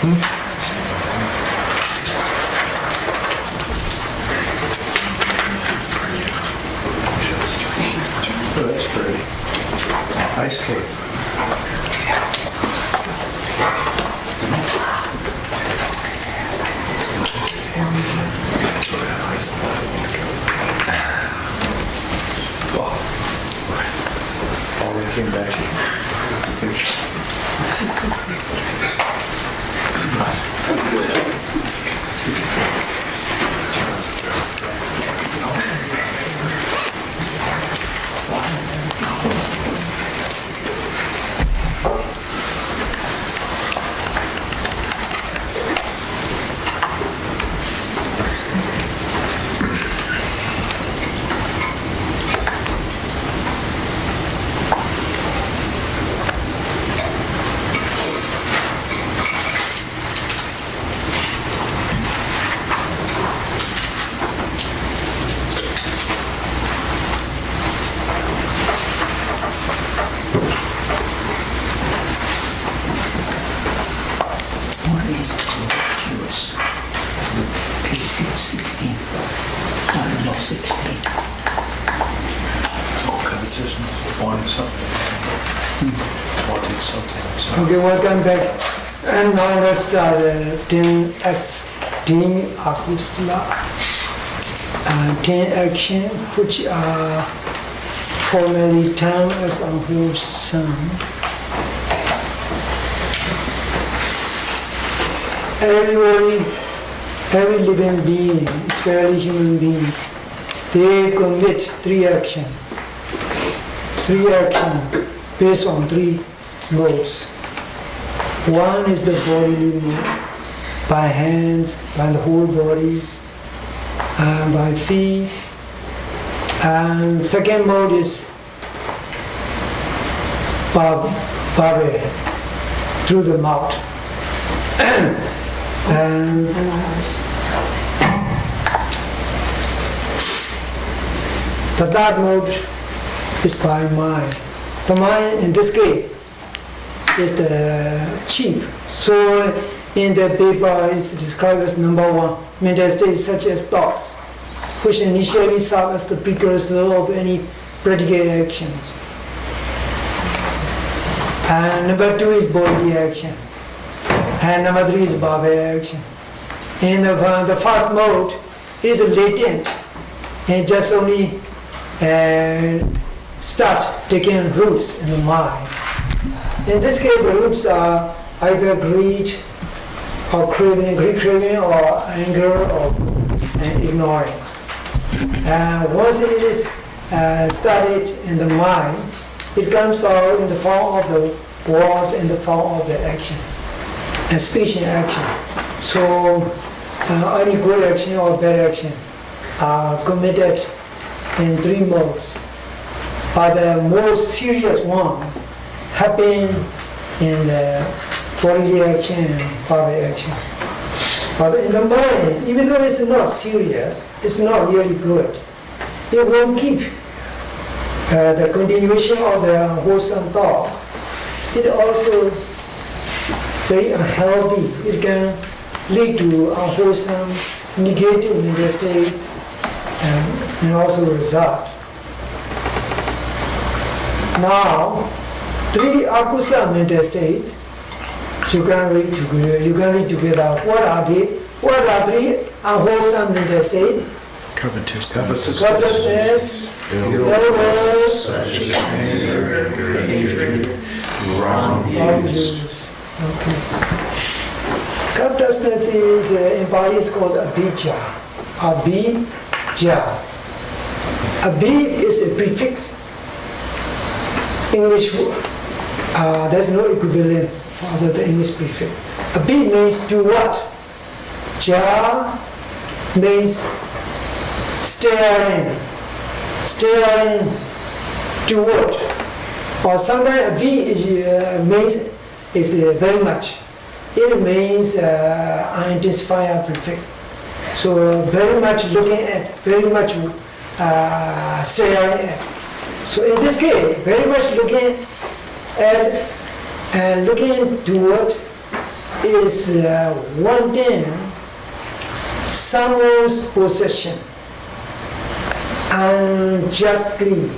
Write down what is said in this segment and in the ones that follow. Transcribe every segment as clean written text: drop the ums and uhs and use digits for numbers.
Oh, that's pretty. Ice cake. All that came back. Okay, welcome back. And now let's start doing akusla, 10 action, which are formally termed as unwholesome. Everybody, every living being, especially human beings, they commit 3 actions. 3 actions based on 3 modes. One is the bodily mode, by hands, by the whole body, by feet. And second mode is bhabe, through the mouth. And the third mode is by mind. The mind, in this case, is the chief. So in the paper is described as number 1, mental states such as thoughts, which initially serve as the precursor of any practical actions. And number 2 is bodily action. And number 3 is bhabe action. In the first mode is latent and just only start taking roots in the mind. In this case, the roots are either greed or craving, or anger or ignorance. And once it is started in the mind, it comes out in the form of the words, in the form of the action, and speech and action. So any good action or bad action are committed in 3 modes. But the most serious one happen in the bodily action and bhabe action. But in the mind, even though it's not serious, it's not really good. It won't keep the continuation of the wholesome thoughts. It also very unhealthy. It can lead to unwholesome, negative mental states and also results. Now, 3 akusala mental states you can read together. What are they? What are 3 unwholesome mental states? Covetousness, illness, hatred, wrong views. Okay. Covetousness is in Pali is called abhijja. Abhijja. Abhi is a prefix. English, there's no equivalent for the English prefix. Abhi means to what? Ja means staring. Staring to what? Or sometimes abhi means very much. It means unidentified prefix. So very much looking at, very much staring at. So in this case, very much looking at and looking toward is wanting someone's possession unjustly.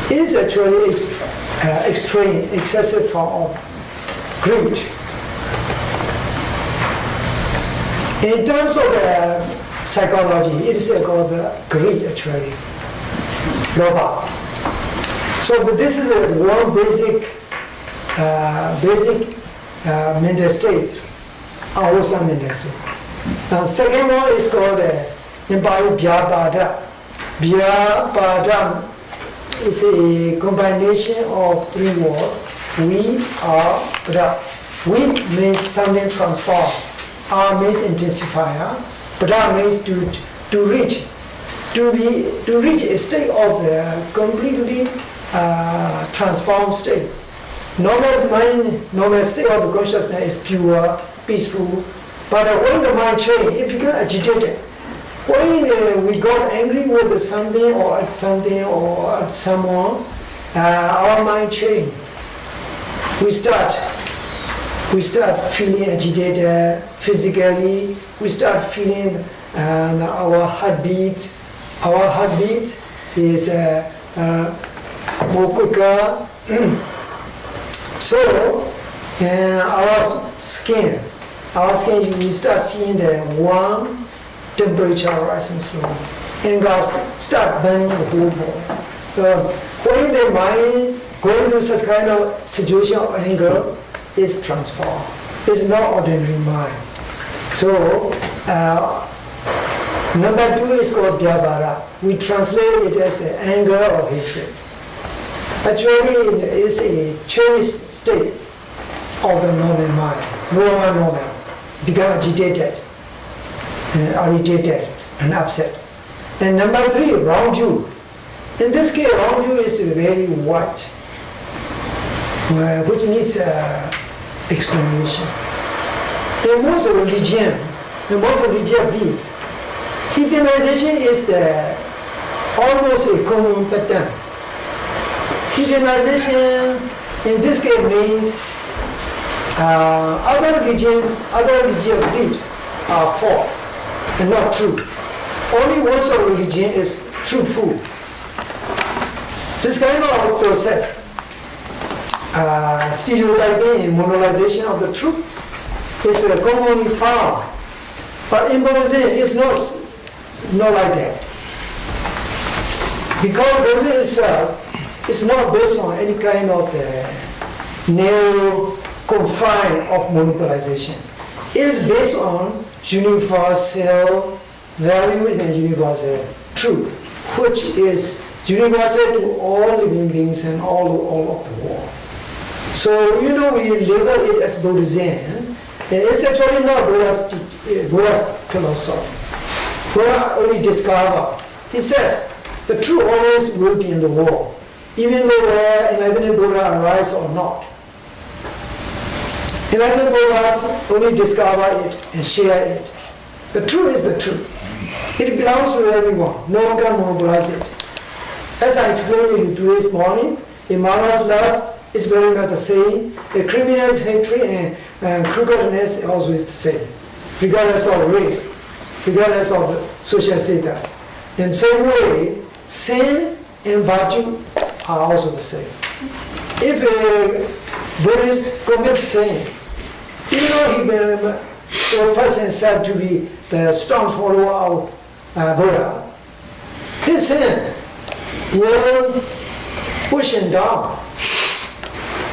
It is actually extreme, excessive form of greed. In terms of psychology, it is called greed actually, lobha. So this is one basic mental state, awesome mental state. Second one is called embodied bhyapada. Bhyapada is a combination of three words. We are Buddha. We means something transform. R means intensifier. Buddha means to reach. To reach a state of the completely transformed state. Normal mind, normal state of the consciousness is pure, peaceful. But when the mind changes, it becomes agitated. When we got angry with something or at someone, our mind change. We start feeling agitated physically. We start feeling our heartbeat. Our heartbeat is more quicker. So, our skin, we start seeing the warm temperature rising slowly. Anger start burning the whole body. So when the mind going through such kind of situation of anger is transformed. It's not ordinary mind. So number two is called Vyavara. We translate it as anger or hatred. Actually, it is a changed state of the normal mind. Normal. Become agitated, irritated, and upset. And number three, wrong view. In this case, wrong view is very wide, which needs explanation. In most religion belief, heathenization is almost a common pattern. Heathenization in this case means other religious beliefs are false and not true. Only one sort of religion is truthful. This kind of process, stereotyping and moralization of the truth, is commonly found. But in Buddhism, it's not like that. Because Buddhism itself is not based on any kind of narrow confine of monopolization. It is based on universal values and universal truth, which is universal to all living beings and all of the world. So we label it as Buddhism. It's actually not Buddha's philosophy. Buddha only discovered. He said the truth always will be in the world, even though enlightened Buddha arise or not. Enlightened Buddhas only discover it and share it. The truth is the truth. It belongs to everyone. No one can monopolize it. As I explained to you today's morning, a mother's love is very much the same. A criminal's hatred and crookedness is always the same, regardless of race, regardless of the social status. In the same way, sin and virtue are also the same. If a Buddhist commits sin, even though the person said to be the strong follower of Buddha, his sin will push him down.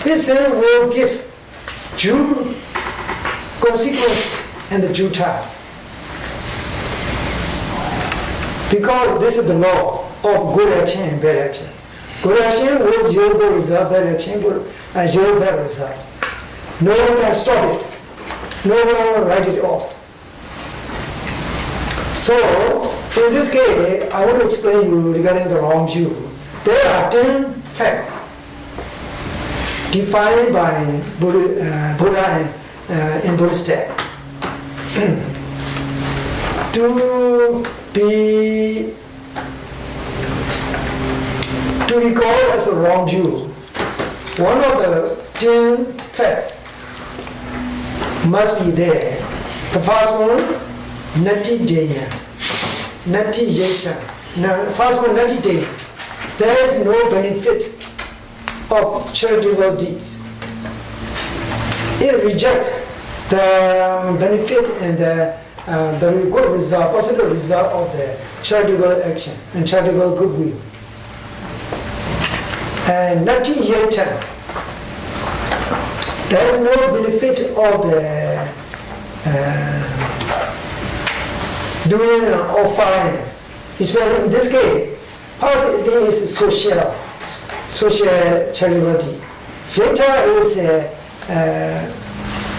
His sin will give due consequence and the due time. Because this is the law of good action and bad action. Good action will zero good result, bad action will zero bad result. No one can stop it. No one will write it off. So, in this case, I want to explain you regarding the wrong view. There are 10 facts defined by Buddha in Buddhist text. To be called as a wrong view, one of the 10 facts must be there. The first one, Nati Daya, Nati Yecha. Now, the first one, Nati Daya. There is no benefit of charitable deeds. It rejects the benefit and the good result, positive result of the charitable action and charitable goodwill. And Nati Yecha. There is no benefit of the doing or offering. Especially in this case, positive is social charitable. Yeta is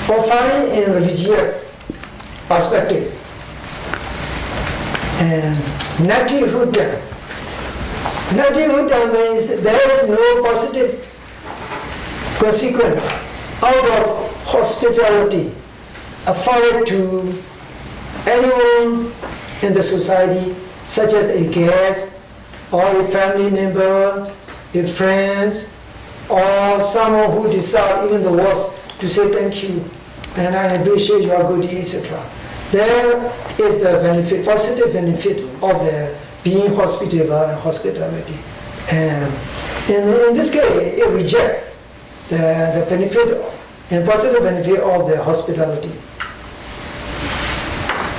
offering in religious perspective. And Nati Huda. Nati Huda means there is no positive consequence out of hospitality afforded to anyone in the society, such as a guest or a family member, a friend, or someone who decides even the worst to say thank you and I appreciate your good deed, etc. There is the benefit, positive benefit of the being hospitable and hospitality. And in this case, it rejects the benefit and positive benefit of the hospitality.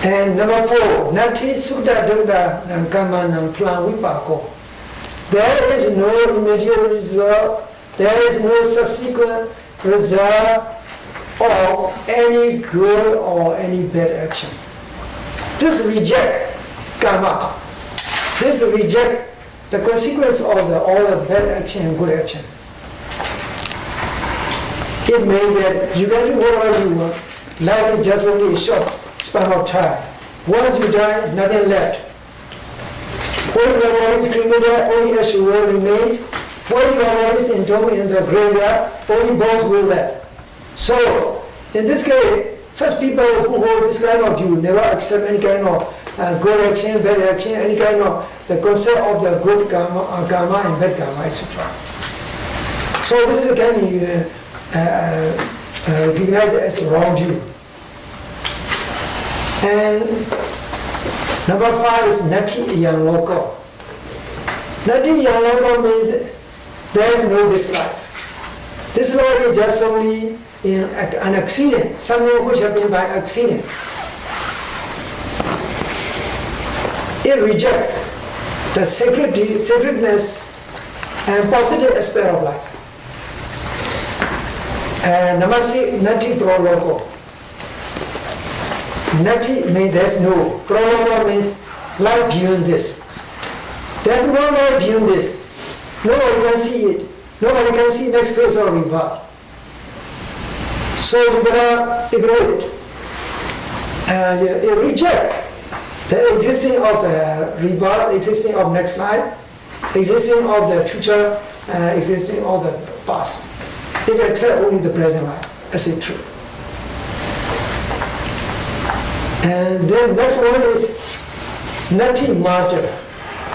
And number 4, Nati Sutta Dunda Nankama Namplan Vipako. There is no immediate result, there is no subsequent result of any good or any bad action. This reject karma. This reject the consequence of all the bad action and good action. It means that you can do whatever you want. Life is just only a short span of time. Once you die, nothing left. When your body is cremated, only ashes will remain. When your body is entombed in the graveyard, only bones will left. So, in this case, such people who hold this kind of view never accept any kind of good action, bad action, any kind of the concept of the good karma and bad karma, etc. So this can be recognized as a wrong view. And number 5 is Nati Yang Loco. Nati Yang Loco means there is no this life. This life is just only in an accident, something which happened by accident. It rejects the sacredness and positive aspect of life. And number 6, Nati Pro Loco. Nati means there's no. Pro Loco means life beyond this. There's no life beyond this. Nobody can see it. Nobody can see next phase or rebirth. So you better ignore it. And you reject the existing of the rebirth, existing of next life, existing of the future, existing of the past. It accepts only the present life as a truth. And then next one is Nati Mother.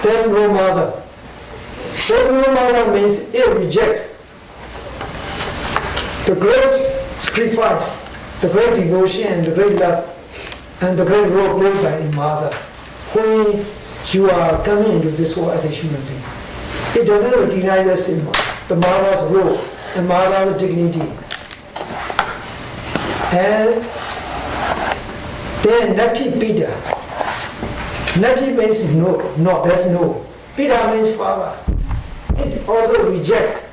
There's no mother. There's no mother means it rejects the great sacrifice, the great devotion and the great love and the great role played by a mother when you are coming into this world as a human being. It doesn't recognize the mother's role and mother's dignity. And then Nati Pida. Nati means no, there's no. Pida means father. It also rejects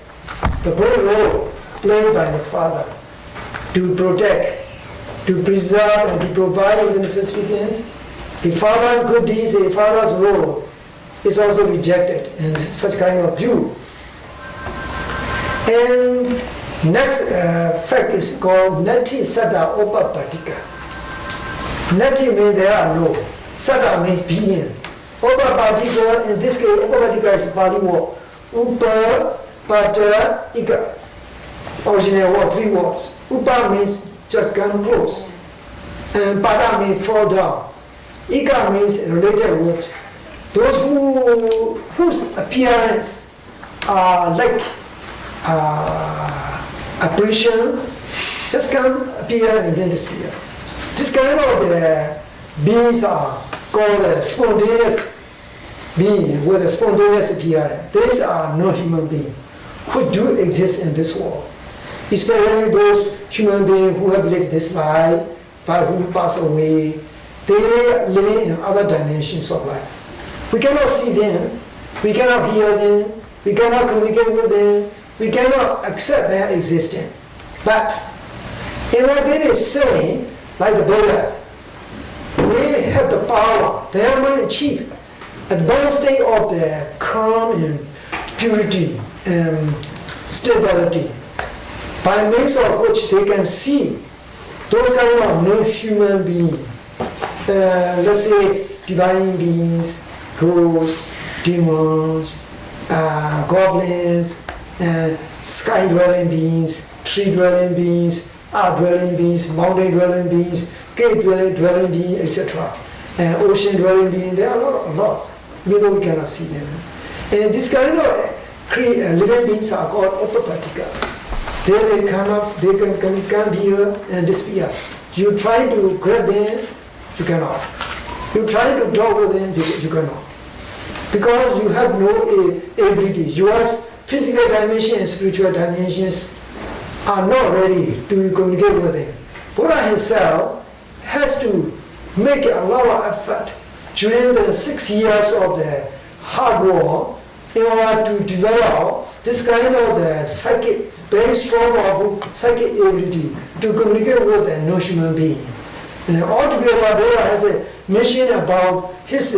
the great role played by the father to protect, to preserve, and to provide all the necessary things. The father's good deeds, the father's role is also rejected in such kind of view. And next fact is called Nati Sada Upa Patika. Nati means there are no. Sada means being. Upa Patika, in this case, Upa Patika is Pali word. Upa, Pata, Ika. Original word, 3 words. Upa means just come close. And Pada means fall down. Ika means related word. Those whose appearance are like apparition, just come, appear, and then disappear. This kind of beings are called spontaneous beings with a spontaneous appearance. These are not human beings who do exist in this world. Especially those human beings who have lived this life, but who pass away, they are living in other dimensions of life. We cannot see them, we cannot hear them, we cannot communicate with them, we cannot accept their existence. But in what they is saying, like the Buddha, they have the power, they have achieved advanced state of the calm and purity and stability, by means of which they can see those kind of non-human beings, let's say divine beings, ghosts, demons, goblins, sky-dwelling beings, tree-dwelling beings, earth-dwelling beings, mountain-dwelling beings, cave-dwelling beings, etc. And ocean-dwelling beings. There are a lot, even though we cannot see them. And this kind of living beings are called autopatica. They will come up, they can come here and disappear. You try to grab them, you cannot. You try to talk with them, you cannot. Because you have no ability. Your physical dimension and spiritual dimensions are not ready to communicate with them. Buddha himself has to make a lot of effort during the 6 years of the hard work in order to develop this kind of psychic, very strong psychic ability to communicate with a non-human being. And altogether, Buddha has a mission about his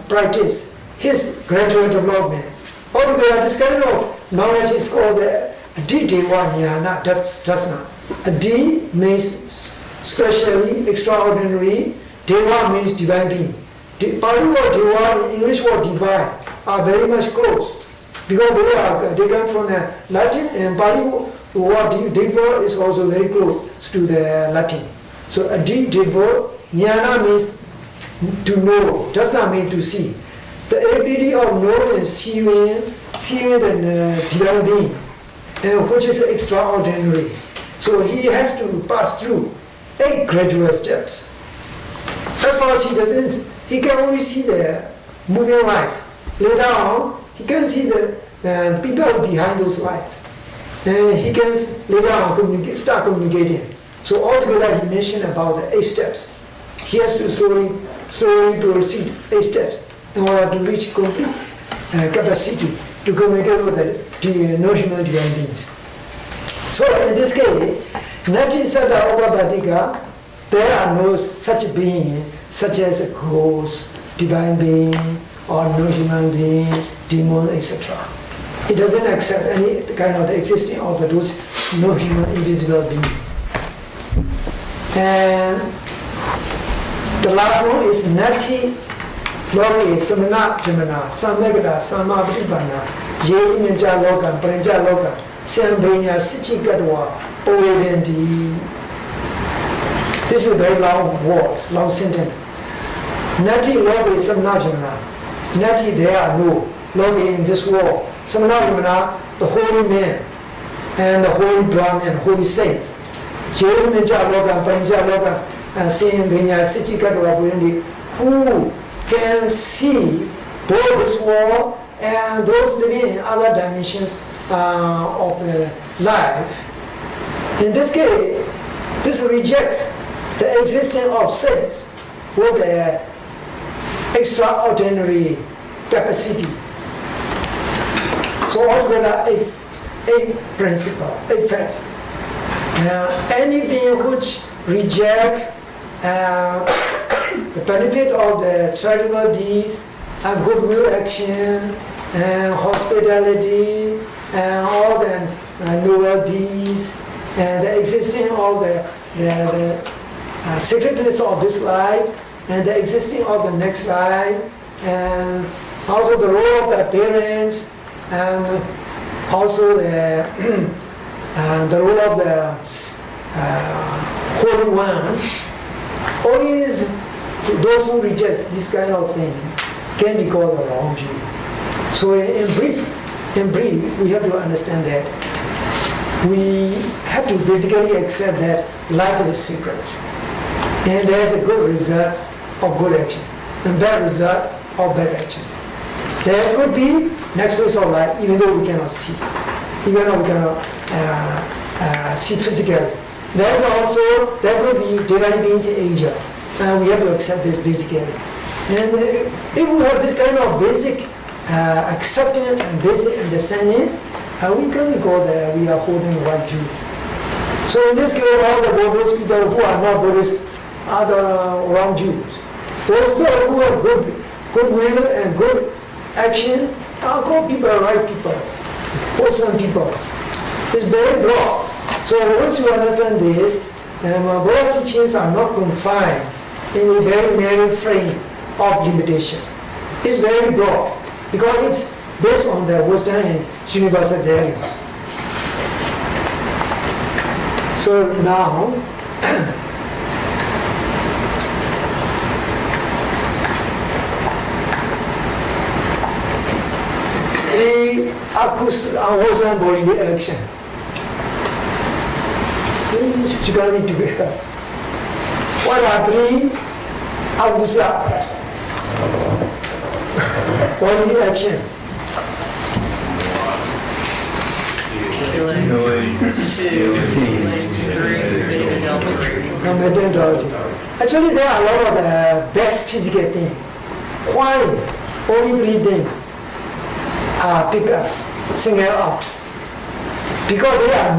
practice, his gradual development. Altogether, this kind of knowledge is called the Deva Jnana. That's not. A D means specially, extraordinary. Deva means divine being. Pali word Deva, English word divine are very much close, because they come from the Latin, and Pali word Deva is also very close to the Latin. So a Deva Jnana means to know, does not mean to see. The ability of knowing and seeing the divine beings, and which is extraordinary. So he has to pass through 8 gradual steps. At first he can only see the moving lights. Later on, he can see the people behind those lights. And he can later on start communicating. So altogether he mentioned about the 8 steps. He has to slowly proceed 8 steps in order to reach complete capacity to communicate with the non-human divine beings. So in this case, Nati Sada Obabadika, there are no such being, such as a ghost, divine being, or non-human being, demon, etc. It doesn't accept any kind of the existing of those non-human invisible beings. And the last one is Nati Loki Samana Pimana, Samagada, Samabhibana, Ye Ninja Logan, Prenja Logan, Sambania, Sichi Gadwa, Oedendi. This is a very long word, long sentence. Nati Loki Samana Pimana. Nati, there are no Loki in this world. Samana Pimana, the holy man, and the holy Brahmin, holy saints. Ye Ninja Logan, Prenja Logan, and Sambania, Sichi Gadwa, Oedendi, who can see both this world and those living in other dimensions of the life. In this case, this rejects the existence of saints with their extraordinary capacity. So altogether, a principle, a fact. Anything which rejects the benefit of the charitable deeds and goodwill action and hospitality and all the noble deeds and the existing of the sacredness of this life and the existing of the next life, and also the role of the parents, and also the role of the Holy One. Only those who reject this kind of thing can be called a wrong Jew. So in brief, we have to understand that we have to basically accept that life is a secret. And there's a good result of good action, and bad result of bad action. There could be next phase of life, even though we cannot see, even though we cannot see physically. There could be divine beings, angel, and we have to accept this basically. And if we have this kind of basic acceptance and basic understanding, we can go there, we are holding the right view. So in this case, all the Buddhist people who are not Buddhists are the wrong Jews. Those people who have good will and good action are good people, right people, wholesome people. It's very broad. So once you understand this, Buddha's teachings are not confined in a very narrow frame of limitation. It's very broad because it's based on the wisdom and universal values. So now, three unwholesome bodily action. You got it together. What are three unwholesome bodily action? Actually, there are a lot of bad physical things. Why only three things are picked up, singled out? Because they are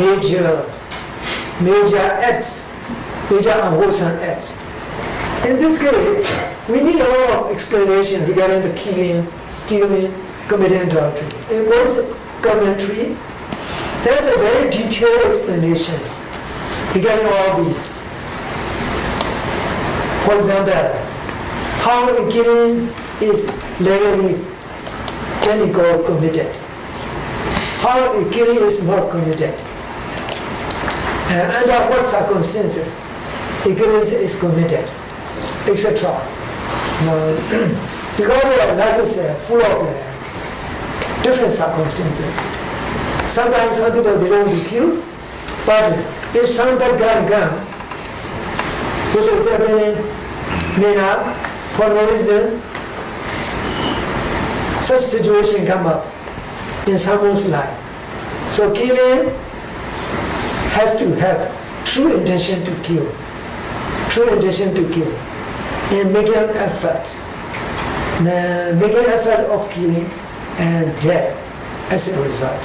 major acts, major unwholesome acts. In this case, we need a lot of explanation regarding the killing, stealing, committing adultery. In Buddhist commentary, there's a very detailed explanation regarding all these. For example, how a killing is legally can be called committed, how a killing is not committed, and under what circumstances a killing is committed, etc. Because life is full of different circumstances. Sometimes some people they don't be killed, but if some bad guy comes with a threatening manner for no reason, such situation come up in someone's life. So killing has to have true intention to kill, and making an effort, of killing and death as a result.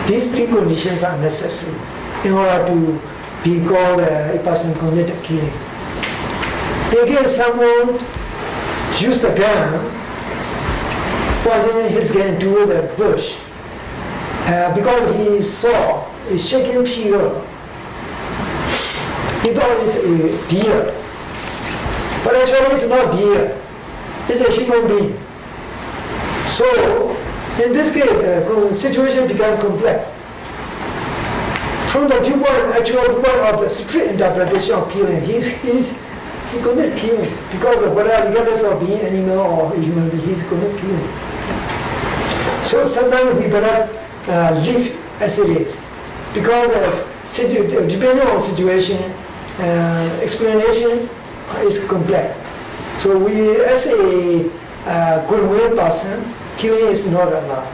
These three conditions are necessary in order to be called a person committed killing. Again, someone used a gun, pointing his gun toward the bush, because he saw a shaking figure. He thought it's a deer, but actually it's not deer. It's a human being. So, in this case, the situation becomes complex. From the actual viewpoint of the strict interpretation of killing, he commit killing because of whether regardless of being animal or human being, he's commit killing. So sometimes we better live as it is, because depending on situation, explanation is complex. So we, as a goodwill person, killing is not allowed.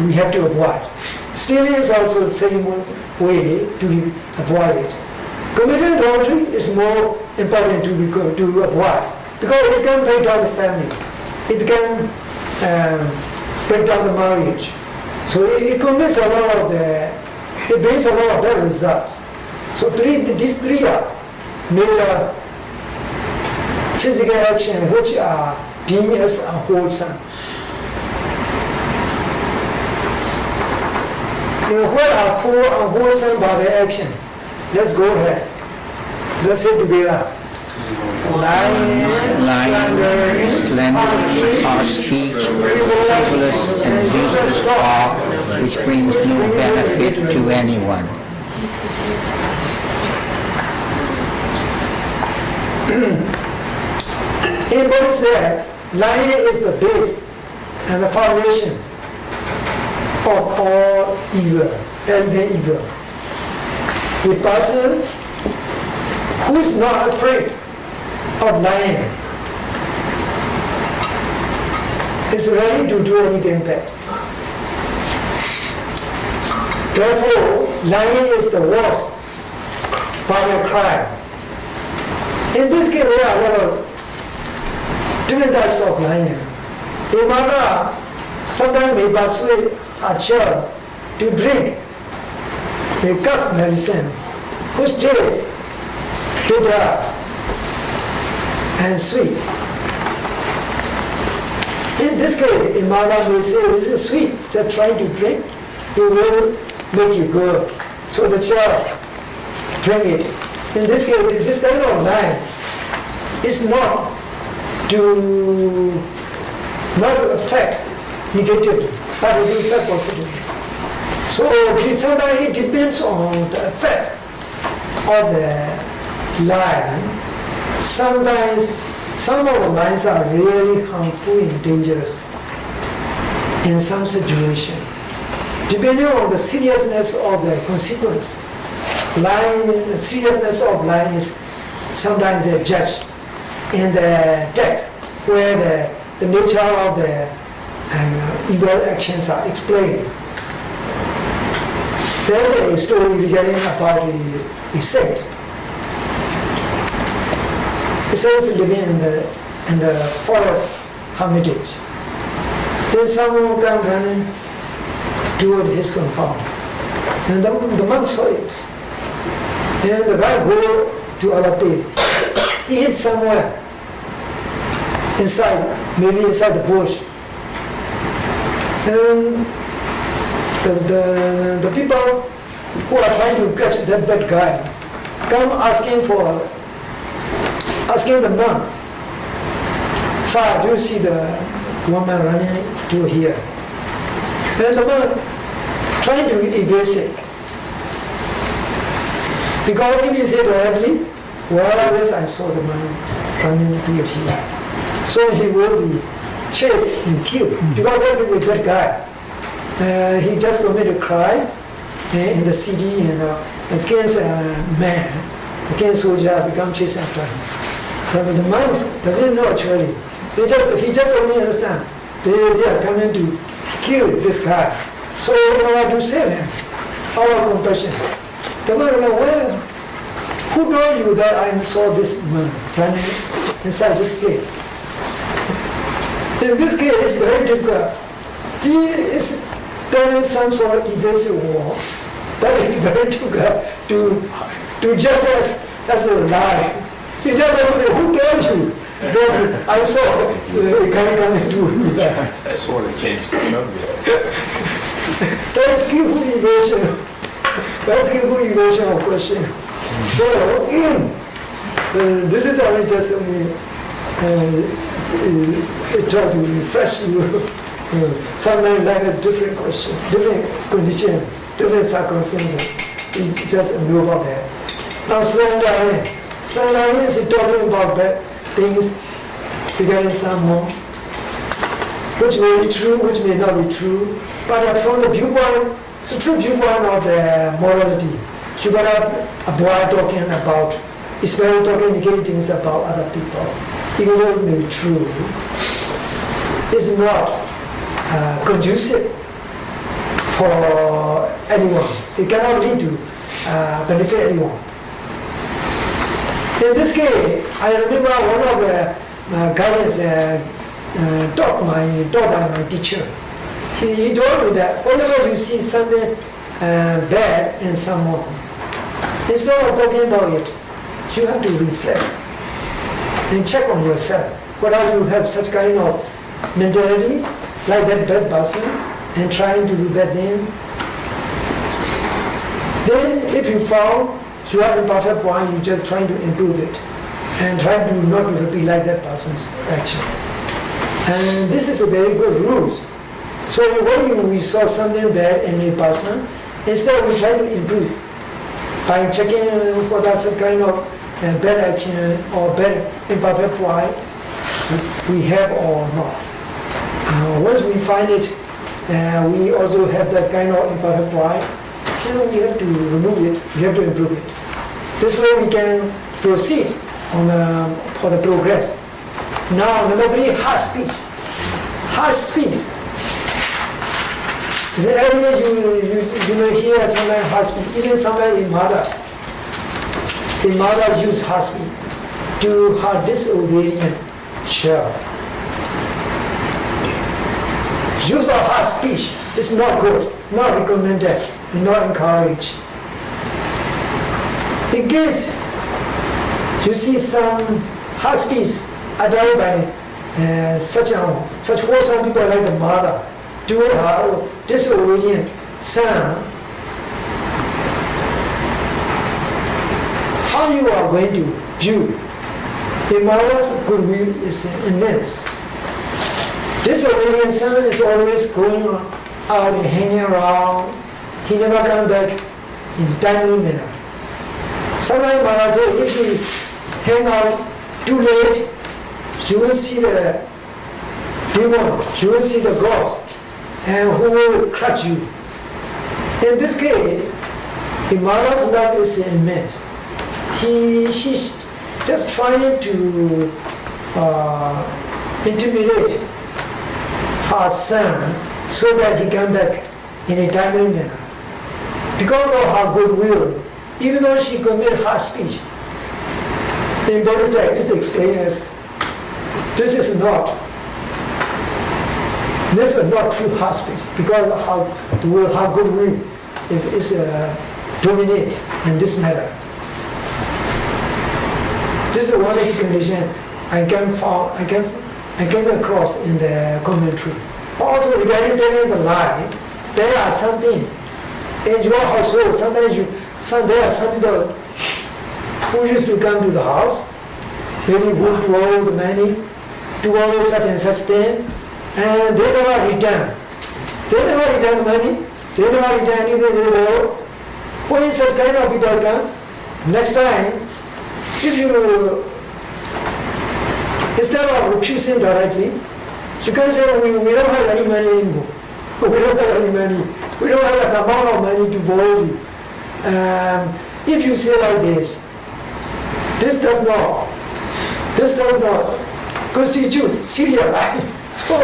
We have to avoid. Stealing is also the same way to avoid it. Committing adultery is more important to avoid because it can break down the family. It can break down the marriage. So it brings a lot of bad results. So these three are major physical actions which are deemed as unwholesome. What are four unwholesome body actions? Let's go ahead. Let's say together. Lying, slander, harsh speech, frivolous and useless talk, which brings no benefit to anyone. In both texts, lying is the base and the foundation of all evil. anything evil. A person who is not afraid of lying is ready to do anything bad. Therefore, lying is the worst violent crime. In this case, there are a lot of different types of lying. A mother sometimes may persuade a child to drink a cough medicine which tastes bitter and sweet. In this case, a mother may say, this is sweet, just try to drink, it will make you good. So the child drink it. In this case, this kind of lie is not to affect negatively, but to affect positively. So sometimes it depends on the effects of the lie. Sometimes some of the lies are really harmful and dangerous in some situation. Depending on the seriousness of the consequence, the seriousness of lying is sometimes judged in the text where the nature of the evil actions are explained. There's a story regarding about a saint. The saint is living in the forest hermitage. Then someone comes running toward his compound, and the monk saw it. And the guy go to other place. He hid somewhere inside, maybe inside the bush. And the people who are trying to catch that bad guy come asking the monk, "Sir, do you see the woman running to here?" And the monk trying to evade it. Because if you say directly, well, yes, I saw the man running to here. So he will be chased and killed. Because that is a good guy. He just committed a crime in the city and against a man, against soldiers, come chase after him. So the monk doesn't know actually. He just only understand they are coming to kill this guy. So in order to save him, our compassion. The man will, well, who told you that I saw this man running inside this place? In this case, it's very difficult. He is doing some sort of evasive war. That is very difficult to judge as a lie. She just has to say, who told you that I saw a guy coming to me that? Sort of changed the subject. That is skillful evasion. That's skillful evasion of question. So, this is only just try to refresh you. Sometimes life has different questions, different conditions, different circumstances. You just know about that. Now, surrendering. Surrendering is talking about bad things regarding someone, which may be true, which may not be true. But from the viewpoint, it's a true viewpoint of the morality. You gotta avoid talking about, especially talking negative things about other people. Even though it may be true, it's not conducive for anyone. It cannot lead to benefit anyone. In this case, I remember one of the guidance taught by my teacher. He told me that whenever you see something bad in someone, instead of talking about it, you have to reflect and check on yourself. Whether you have such kind of mentality, like that bad person, and trying to do bad thing. Then if you found you are imperfect one, you just trying to improve it and try to not to repeat like that person's action. And this is a very good rule. So when we saw something bad in a person, instead we try to improve by checking whether such kind of bad action or bad imperfect point we have or not. Once we find it, we also have that kind of imperfect point, then we have to remove it, we have to improve it. This way we can proceed for the progress. Now, number 3, harsh speech. Harsh speech. Every day you may hear sometimes harsh speech, even sometimes in mother. The mother use harsh speech to her disobedient child. Use of harsh speech is not good, not recommended, not encouraged. In case you see some harsh speech uttered by such wholesome people like the mother to her disobedient son, how you are going to view? The mother's goodwill is immense. Disobedient son is always going out and hanging around. He never comes back in timely manner. Sometimes mother says, if you hang out too late, you will see the demon, you will see the ghost, and who will crush you. In this case, the mother's love is immense. She's just trying to intimidate her son so that he come back in a timely manner. Because of her goodwill, even though she committed harsh speech, in Buddhist is explained as this is not true harsh speech, because her goodwill is dominate in this matter. This is one explanation I came across in the commentary. Also regarding telling the lie, there are something in your household. Sometimes there are some people who used to come to the house, maybe who to borrow the money, to borrow such and such thing, and they never return. They never return the money. They never return anything they borrow. When such kind of people come, next time, if you, instead of refusing directly, you can say, we don't have any money anymore. We don't have any money. We don't have an amount of money to borrow you. If you say like this does not constitute serious lie. So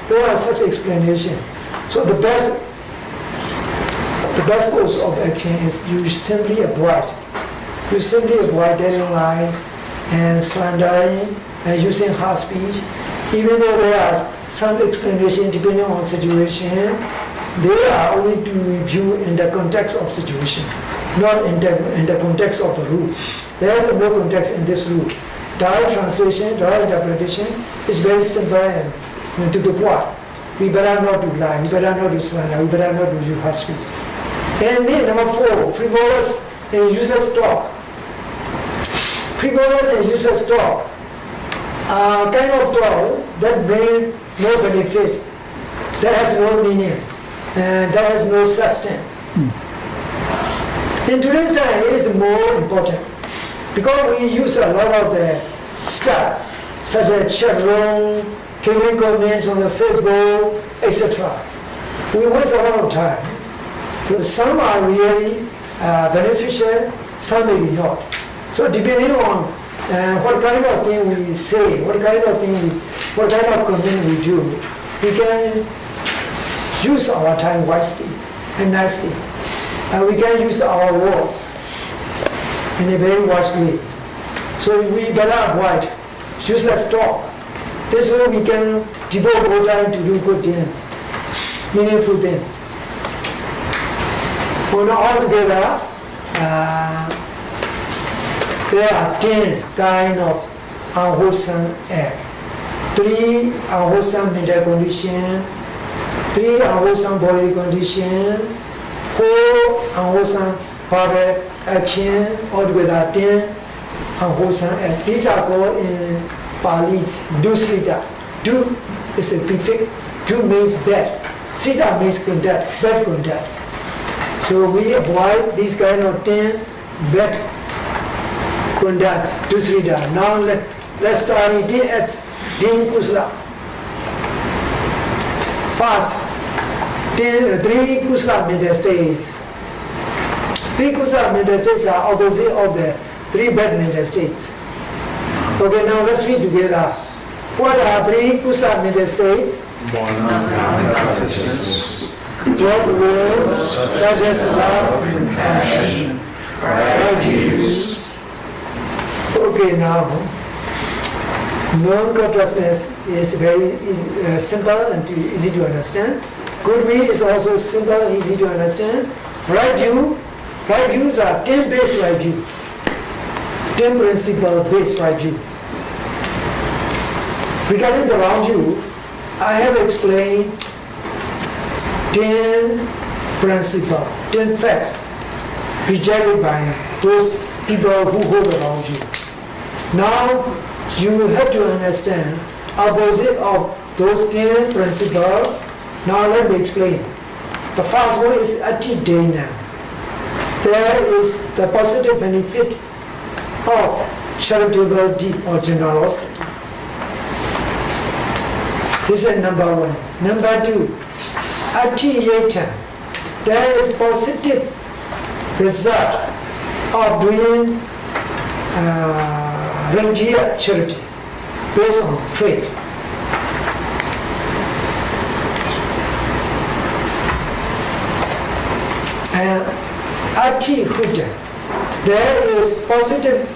there are such explanation. So the best course of action is you simply avoid. You simply avoid telling lies and slandering and using harsh speech. Even though there are some explanation depending on situation, they are only to review in the context of situation, not in the context of the rule. There is no context in this rule. Direct translation, direct interpretation is very simple and to the point. We better not do lie, we better not do slander, we better not do use harsh speech. And then number 4, frivolous and useless talk. Frivolous and useless talk are kind of talk that bring no benefit, that has no meaning, and that has no substance. In today's time, it is more important because we use a lot of the stuff, such as chat room, giving comments on the Facebook, etc. We waste a lot of time. Some are really beneficial, some maybe not. So depending on what kind of thing we say, what kind of comment we do, we can use our time wisely and nicely. We can use our words in a very wise way. So we better avoid useless talk. This way we can devote more time to do good things, meaningful things. Altogether, there are 10 kind of unwholesome acts. 3 unwholesome mental condition, 3 unwholesome bodily condition, 4 unwholesome verbal action, altogether 10 unwholesome acts. These are called in Pali dusrita. Du is a prefix. Du means bad. Srita means conduct, bad conduct. So we avoid these kind of 10 bad conduct, dusrita. Now let's start it at Din Kusla. First, 3 Kusla mental states. 3 kusa mental states are opposite of the 3 bad mental states. Okay, now let's read together. What are 3 kusa mental states? Non-covetousness. What words such as love, Compassion. abuse. Okay, now non-covetousness is very simple and easy to understand. Good will is also simple and easy to understand. Right views are 10 base right view. 10 principle base right view. Regarding the wrong view, I have explained 10 principle, 10 facts rejected by those people who hold the wrong view. Now you have to understand opposite of those 10 principles. Now let me explain. The first one is Ati-Dana. There is the positive benefit of charitable deed or generosity. This is number 1. Number 2, Ati-Yeta. There is positive result of doing Rangiya charity based on faith. And Ati-Huda, there is positive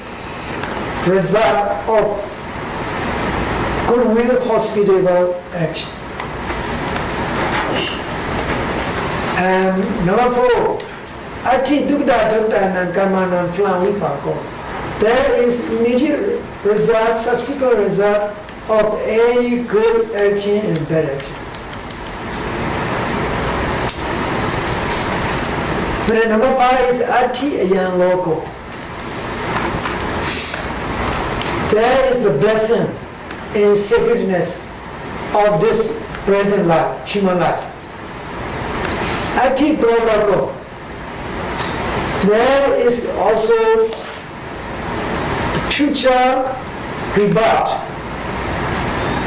result of goodwill hospitable action. And number 4, Ati-Dukda Dukda Nankamanam Flamipako. There is immediate result, subsequent result of any good action and bad action. But number 5 is Ati-Ayan Loko. There is the blessing and sacredness of this present life, human life. Ati-Prabhako. There is also future rebirth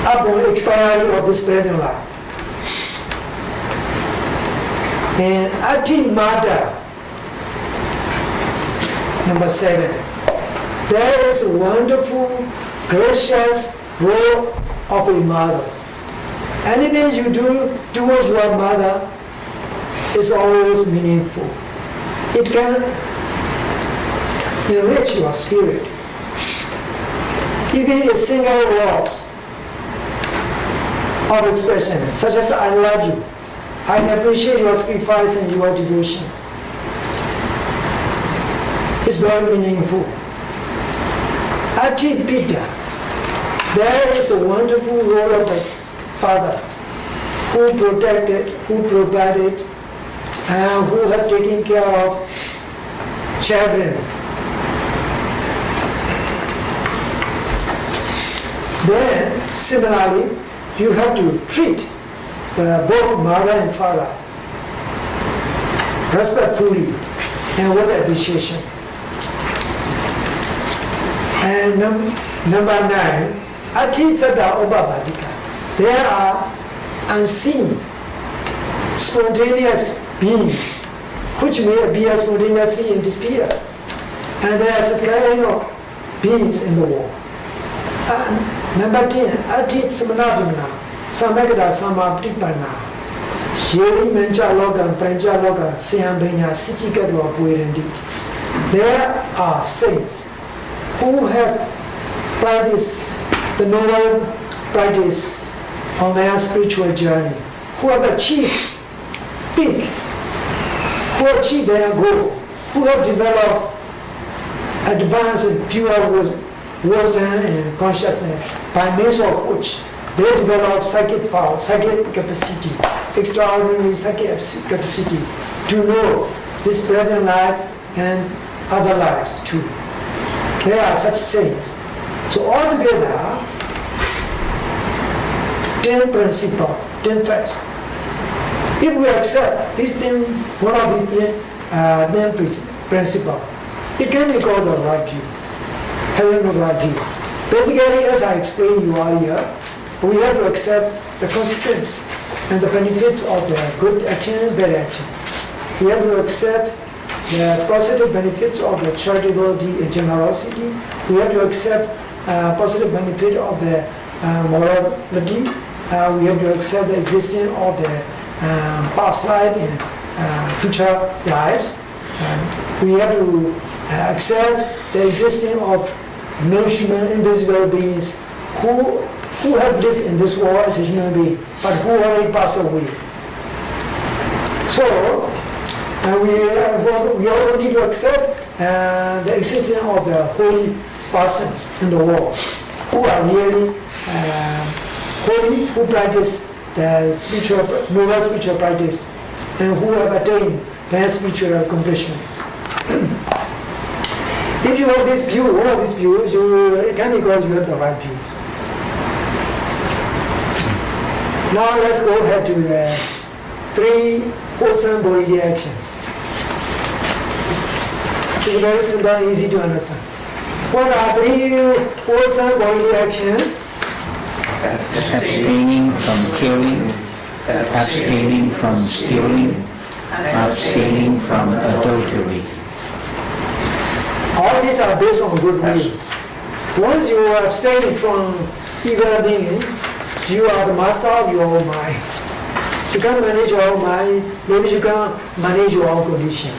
upon expiry of this present life. And Ati-Mada, number 7. There is a wonderful, gracious role of a mother. Anything you do towards your mother is always meaningful. It can enrich your spirit. Even a single word of expression, such as I love you, I appreciate your sacrifice and your devotion. It's very meaningful. Ati-Pita, there is a wonderful role of the father who protected, who provided, and who have taken care of children. Then, similarly, you have to treat both mother and father respectfully and with appreciation. And number 9, Ati-Sada Obabadika. There are unseen, spontaneous beings which may appear spontaneously and disappear. And there are such kind of beings in the world. And number 10, Ati-Samanabhimna, Samagada Samaptipana. Yeri Mencha Logan, Prancha Logan, Siambina, Sichikadwa Puerendi. There are saints who have practiced the noble practice on their spiritual journey, who have achieved big, who achieved their goal, who have developed advanced and pure wisdom and consciousness, by means of which they develop psychic power, psychic capacity, extraordinary psychic capacity to know this present life and other lives too. There are such saints. So altogether, 10 principles, 10 facts. If we accept these 10, one of these 10 principles, it can be called the right view, having the right view. Basically, as I explained you earlier, we have to accept the consequence and the benefits of the good action and bad action. We have to accept the positive benefits of the charitability and generosity. We have to accept positive benefit of the morality. We have to accept the existence of the past life and future lives. We have to accept the existence of non-human, invisible beings who have lived in this world as a human being, but who already passed away. So, we also need to accept the existence of the holy persons in the world who are really holy, who practice the noble spiritual practice, and who have attained their spiritual accomplishments. If you have this view, one of these views, it can be called you have the right view. Now let's go ahead to the 3 wholesome bodily action. It's very simple and easy to understand. What are 3 wholesome bodily actions? Abstaining from killing, abstaining from stealing, abstaining from adultery. All these are based on goodwill. Once you abstain from evil being, you are the master of your own mind. You can't manage your own mind, maybe you can't manage your own condition.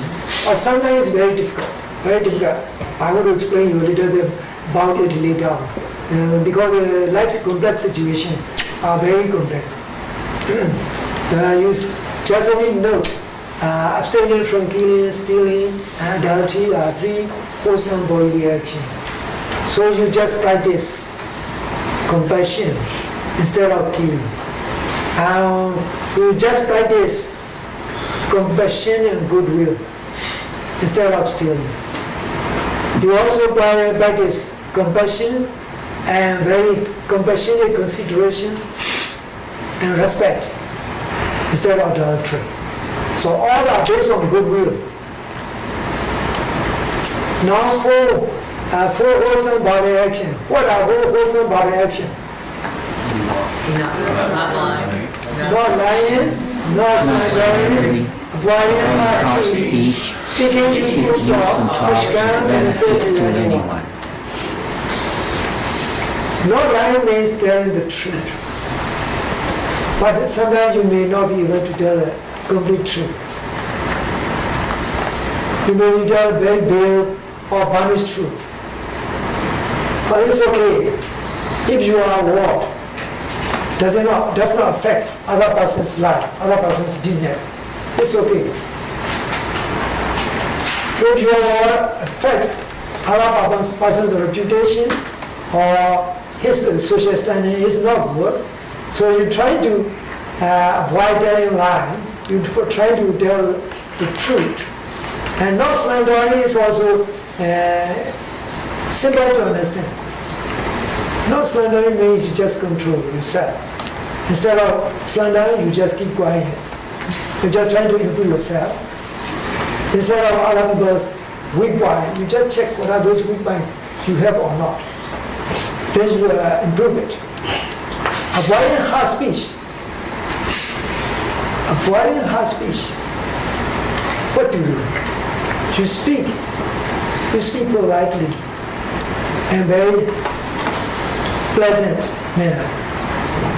Or sometimes it's very difficult, very difficult. I want to explain you a little bit about it later on. Because life's complex situations are very complex. You just only know abstaining from killing, stealing, and adultery are 3 wholesome bodily actions. So you just practice compassion instead of killing. You just practice compassion and goodwill instead of stealing. You also practice compassion and very compassionate consideration and respect instead of adultery. So all are based on goodwill. Now for wholesome body action. What are wholesome body action? Not lying. Not lying, not slandering, avoiding harsh speech, speaking useful talk which can benefit to anyone. Not lying means telling the truth. But sometimes you may not be able to tell the complete truth. You may tell a very veiled or varnished truth. But it's okay if you are what does not affect other person's life, other person's business. It's okay. If your word affects other person's reputation or his social standing, is not good. So you try to avoid telling lie. You try to tell the truth. And not slandering is also simple to understand. Not slandering means you just control yourself. Instead of slandering, you just keep quiet. You're just trying to improve yourself. Instead of other people's weak points, you just check what are those weak points you have or not. Then you improve it. Avoiding harsh speech. Avoiding harsh speech. What do? You speak. You speak politely and very pleasant manner.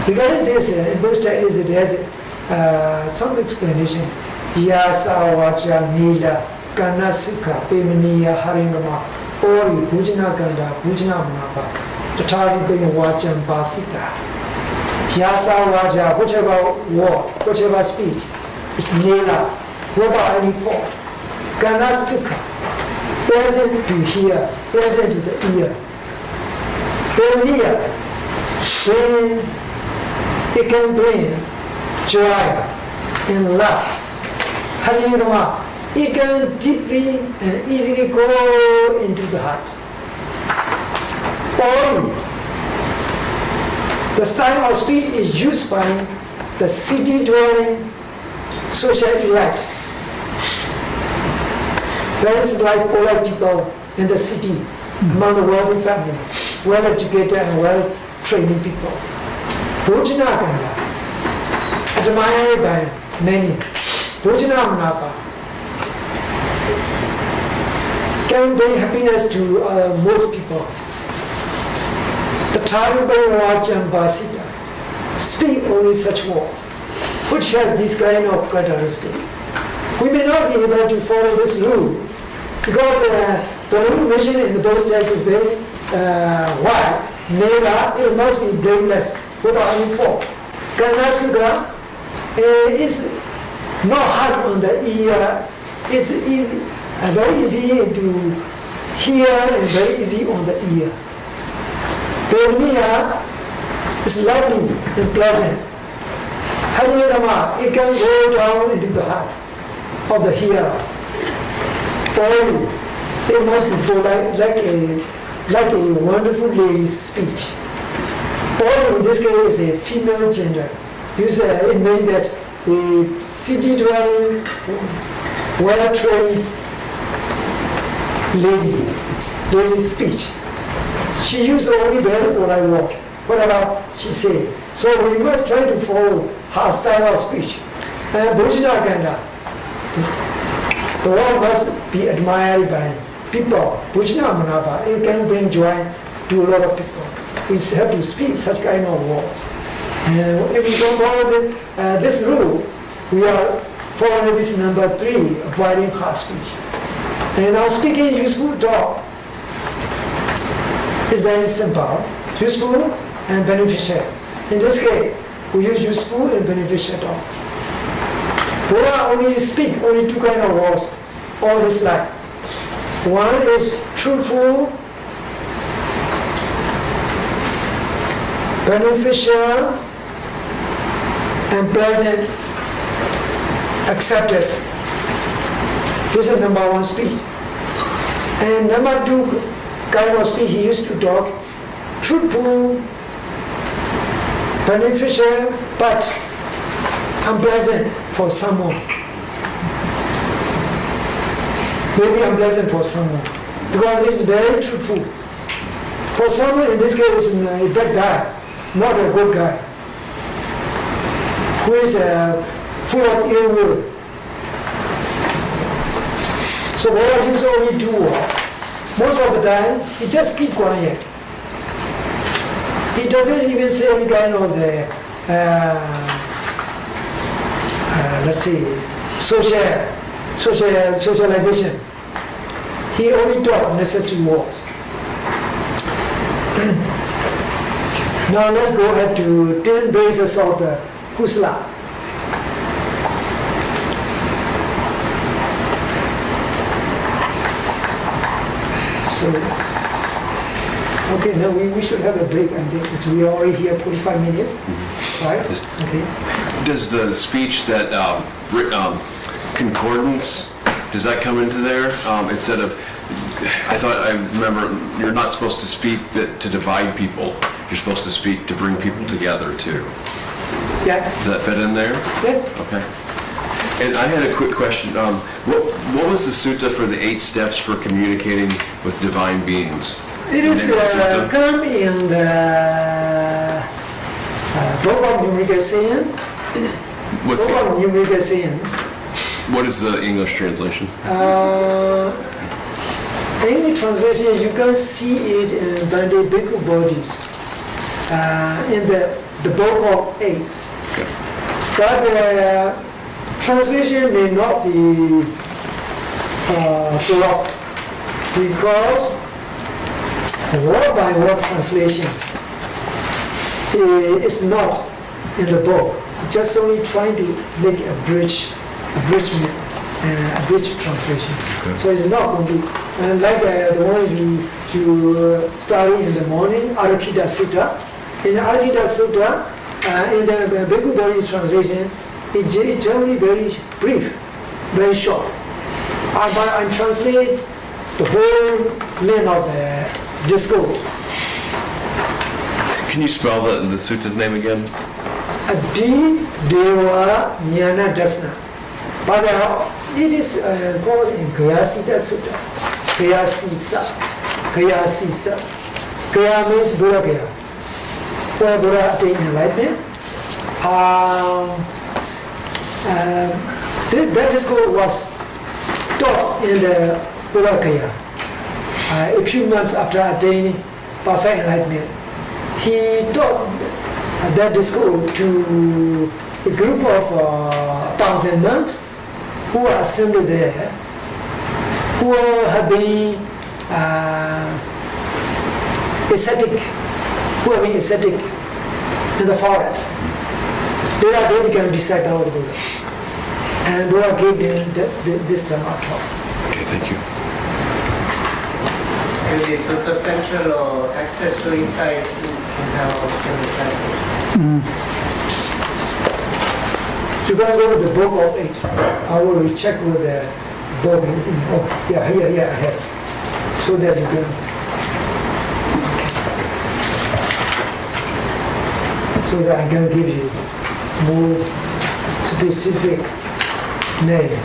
Regarding this, in Buddhist studies, it has some explanation. Yasa vacha nila kana sukha pemaniya haringama ori bhujana ganda bhujana manapa tatari penya vacham basita. Yasa vacha, whichever word, whichever speech, is nila without any fault. Kana sukha, pleasant to hear, pleasant to the ear. Pemaniya, when it can bring joy and love. Harinama, it can deeply and easily go into the heart. Only the style of speech is used by the city-dwelling social elite. That is like polite people in the city, among the wealthy family, well-educated and well-trained people. Bhujana Ganda, admired by many. Bhujana Manapa. can bring happiness to most people. The Taliban Jambasita speak only such words, which has this kind of characteristic. We may not be able to follow this rule because the rule mentioned in the Buddhist text is very wide. Nela, it must be blameless without any fault. Kana Sutra is not hard on the ear. It's easy, very easy to hear and very easy on the ear. Purniya is lovely and pleasant. Harinama, it can go down into the heart of the hearer. Polly, it must be polite, like a wonderful lady's speech. Polly in this case is a female gender. It means that the city-dwelling, well-trained lady's speech. She used only very polite word, whatever she said. So we must try to follow her style of speech. Bhujna Ganda, the word must be admired by people. Bhujna Manapa, it can bring joy to a lot of people. We have to speak such kind of words. If we don't follow this rule, we are following this number 3, avoiding harsh speech. And now speaking useful talk is very simple, useful and beneficial. In this case, we use useful and beneficial talk. Buddha only speak only 2 kind of words all his life. One is truthful, beneficial, and pleasant, accepted. This is number 1 speech. And number 2 kind of speech he used to talk, truthful, beneficial, but unpleasant for someone. Maybe unpleasant for someone, because it is very truthful. For someone, in this case, is a bad guy, not a good guy, who is full of ill will. So what I use only do, most of the time, he just keep quiet. He doesn't even say any kind of the, let's see, socialization. He only talk necessary words. Now let's go ahead to 10 bases of the Kusala. So, okay, now we should have a break, I think, because we are already here 45 minutes, right? Okay. Does the speech that concordance, does that come into there? Instead of, I remember you're not supposed to speak to divide people. You're supposed to speak to bring people together too. Yes. Does that fit in there? Yes. Okay. And I had a quick question. What was the sutta for the 8 steps for communicating with divine beings? It is come in the book of numerical science. What's Book of numerical science. what is the English translation? English translation, you can see it in Bande Bhikkhu bodies, in the book of 8s. Okay. But translation may not be correct, because word by word translation is not in the book. Just only trying to make a bridge translation. Okay. So it's not going to, like the one you study in the morning, Arakita Sutta. In Arakita Sutta, in the Bhikkhu Body translation, it's generally very brief, very short. But I translate the whole length of the discourse. Can you spell the sutta's name again? Adi Deva Jnana Dasna. But it is called in Kayasita Sutta. Kayasisa. Kaya means Buddha Kaya. Where Buddha attained enlightenment. That discourse was taught in the Buddha Kaya. a few months after attaining perfect enlightenment, he taught that discourse to a group of 1,000 monks who were assembled there, who have been ascetic in the forest. They became disciples of Buddha. And Buddha gave them this Dharma talk. Okay, thank you. Is the Sutta Central or access to insight can have optional classes? You can go to the book of 8. I will recheck with the book here I have. So that you can. So that I can give you more specific name.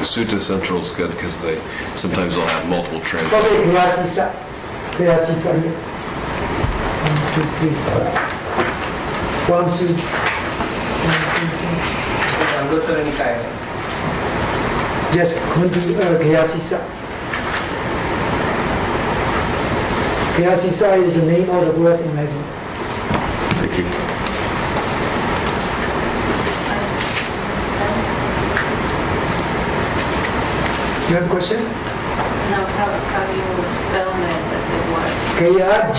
Sutta Central is good because they sometimes will have multiple translations. Probably Vyasisa, yes. 1, 2, 3. 1, 2. Anguttara Nikaya. Yes, come to Vyasisa. Vyasisa is the name of the Buddha's enlightenment. Thank you. You have a question? No, how do you spell that Gayasisa.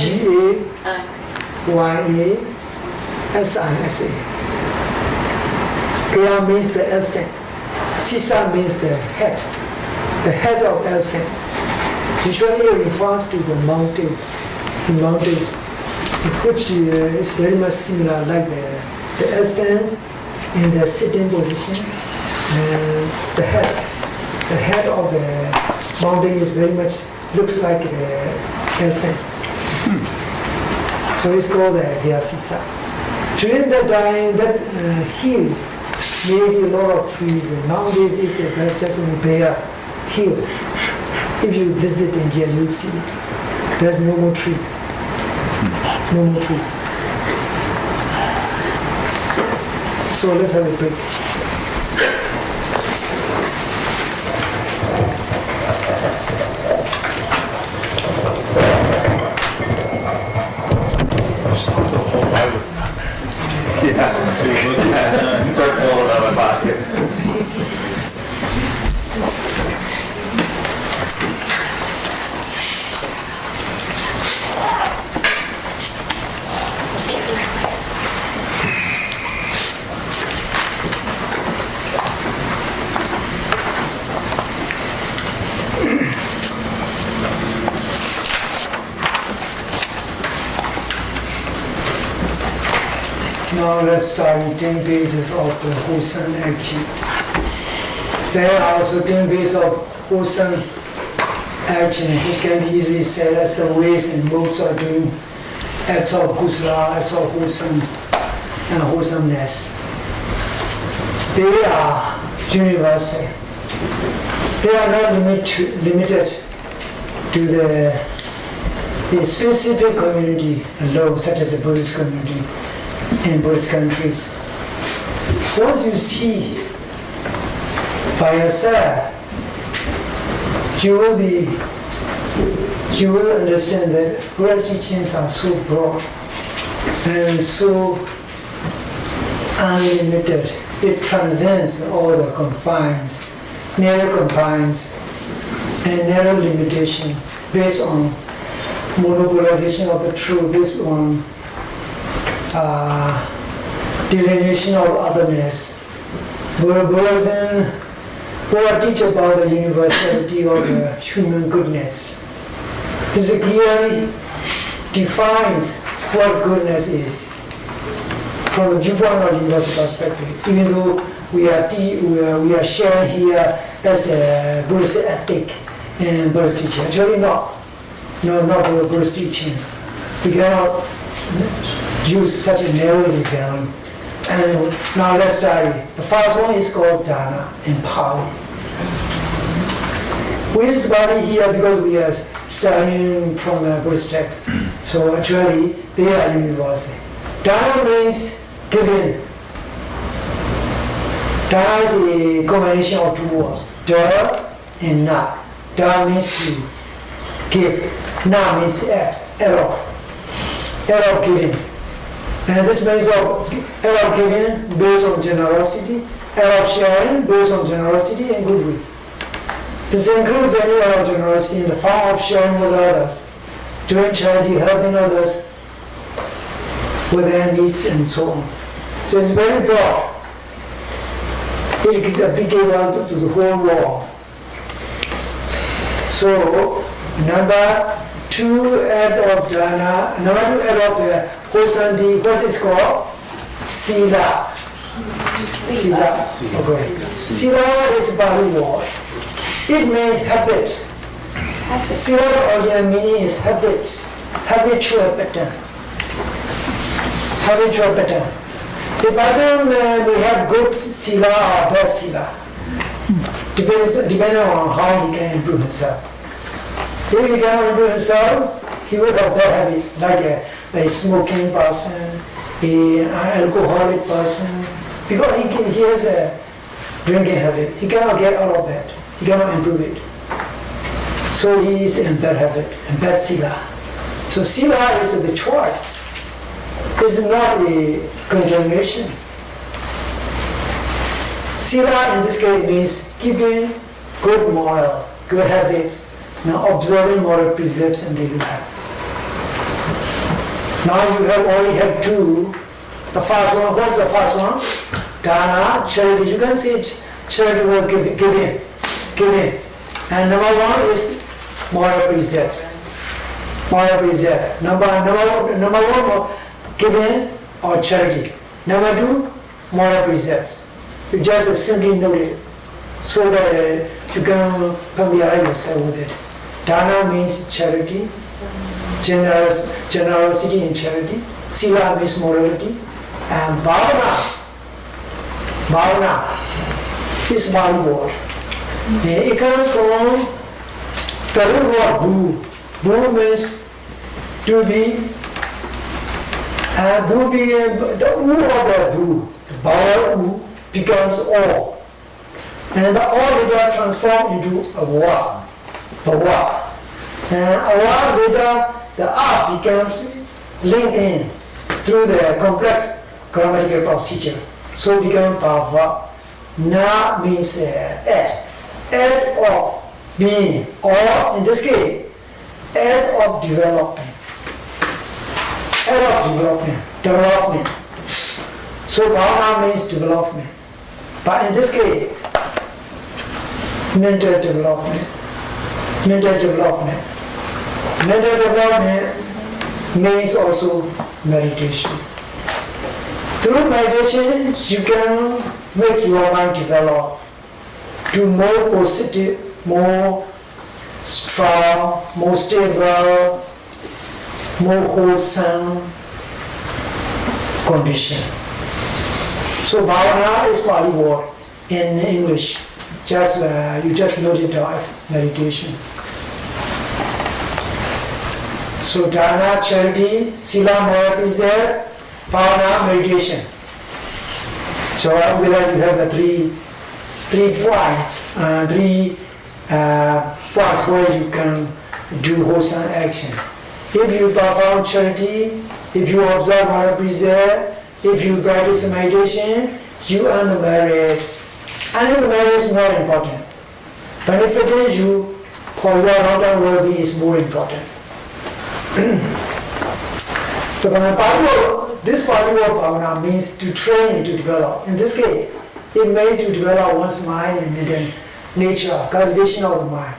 Gaya means the elephant. Sisa means the head of elephant. Usually it refers to the mountain, which is very much similar like the elephant in the sitting position. And the head of the mountain is very much looks like the elephant. So it's called the Vyasisa. During that time, that hill may be a lot of trees. And nowadays it's just a bare hill. If you visit India, you'll see it. There's no more trees. No more trees. So let's have a break. It's our pulling out of my pocket. Now let's start with 10 bases of the wholesome action. There are also 10 bases of wholesome action, which can be easily said as the ways and modes of doing acts of kusala, acts of wholesome and wholesomeness. They are universal. They are not limited to the specific community alone, such as the Buddhist community in Buddhist countries. Once you see by yourself, you will understand that Buddha's teachings are so broad and so unlimited. It transcends all the confines, narrow confines and narrow limitation based on monopolization of the truth, based on delineation of otherness. Buddha teach about the universality of the human goodness. This clearly defines what goodness is from the viewpoint of universal perspective. Even though we are sharing here as a Buddhist ethic and Buddhist teaching, actually not Buddhist teaching. We cannot use such a narrowly bound. And now let's study. The first one is called dana in Pali. We study here because we are studying from the Buddhist text. So actually, they are universal. Dana means giving. Dana is a combination of two words, da and na. Da means to give. Na means act of giving. And this means of giving based on generosity, act of sharing based on generosity and goodwill. This includes any act of generosity in the form of sharing with others, doing charity, helping others with their needs and so on. So it's very broad. It is applicable to the whole world. So number 2 act of dana, number 2 act of the wholesome deed, what is called? Sila. Sila. Okay. Sila is a Pali word. It means habit. Sila original meaning is habit, habitual pattern. Habitual pattern. The person may have good sila or bad sila, depending on how he can improve himself. If he cannot improve himself, he will have bad habits, like a smoking person, an alcoholic person, because he has a drinking habit. He cannot get out of that. He cannot improve it. So he is in bad habit, in bad sila. So sila is the choice. It's not a condemnation. Sila in this case means keeping good moral, good habits, observing moral precepts in daily life. Now you have already had 2. The first one, what's the first one? Dana, charity. You can say charity will giving. And number 1 is moral precepts. Moral precept. Number 1, giving or charity. Number 2, moral precept. You just simply note it so that you can familiarize yourself with it. Dana means charity, generosity and charity. Sila means morality. And bhavana is one word. It comes from the root word bu. Bu means to be. And bu being the u of the bu, the vowel u becomes o. And the o later transforms into a wa. And a wa later the a becomes linked in through the complex grammatical procedure. So become bhava. Na means act of being, or in this case, act of development. Development. So bhavana means development. But in this case, mental development. Mental development means also meditation. Through meditation, you can make your mind develop to more positive, more strong, more stable, more wholesome condition. So bhavana is Pali word in English. You just note it as meditation. So dana, charity, sila, moral precept, bhavana, meditation. So with that you have the three points, points where you can do wholesome action. If you perform charity, if you observe moral precept, if you practice meditation, you earn the merit. And the merit is not important. Benefiting you for your long-term well-being is more important. So this Pali word bhavana means to train and to develop. In this case, it means to develop one's mind and mental nature, cultivation of the mind.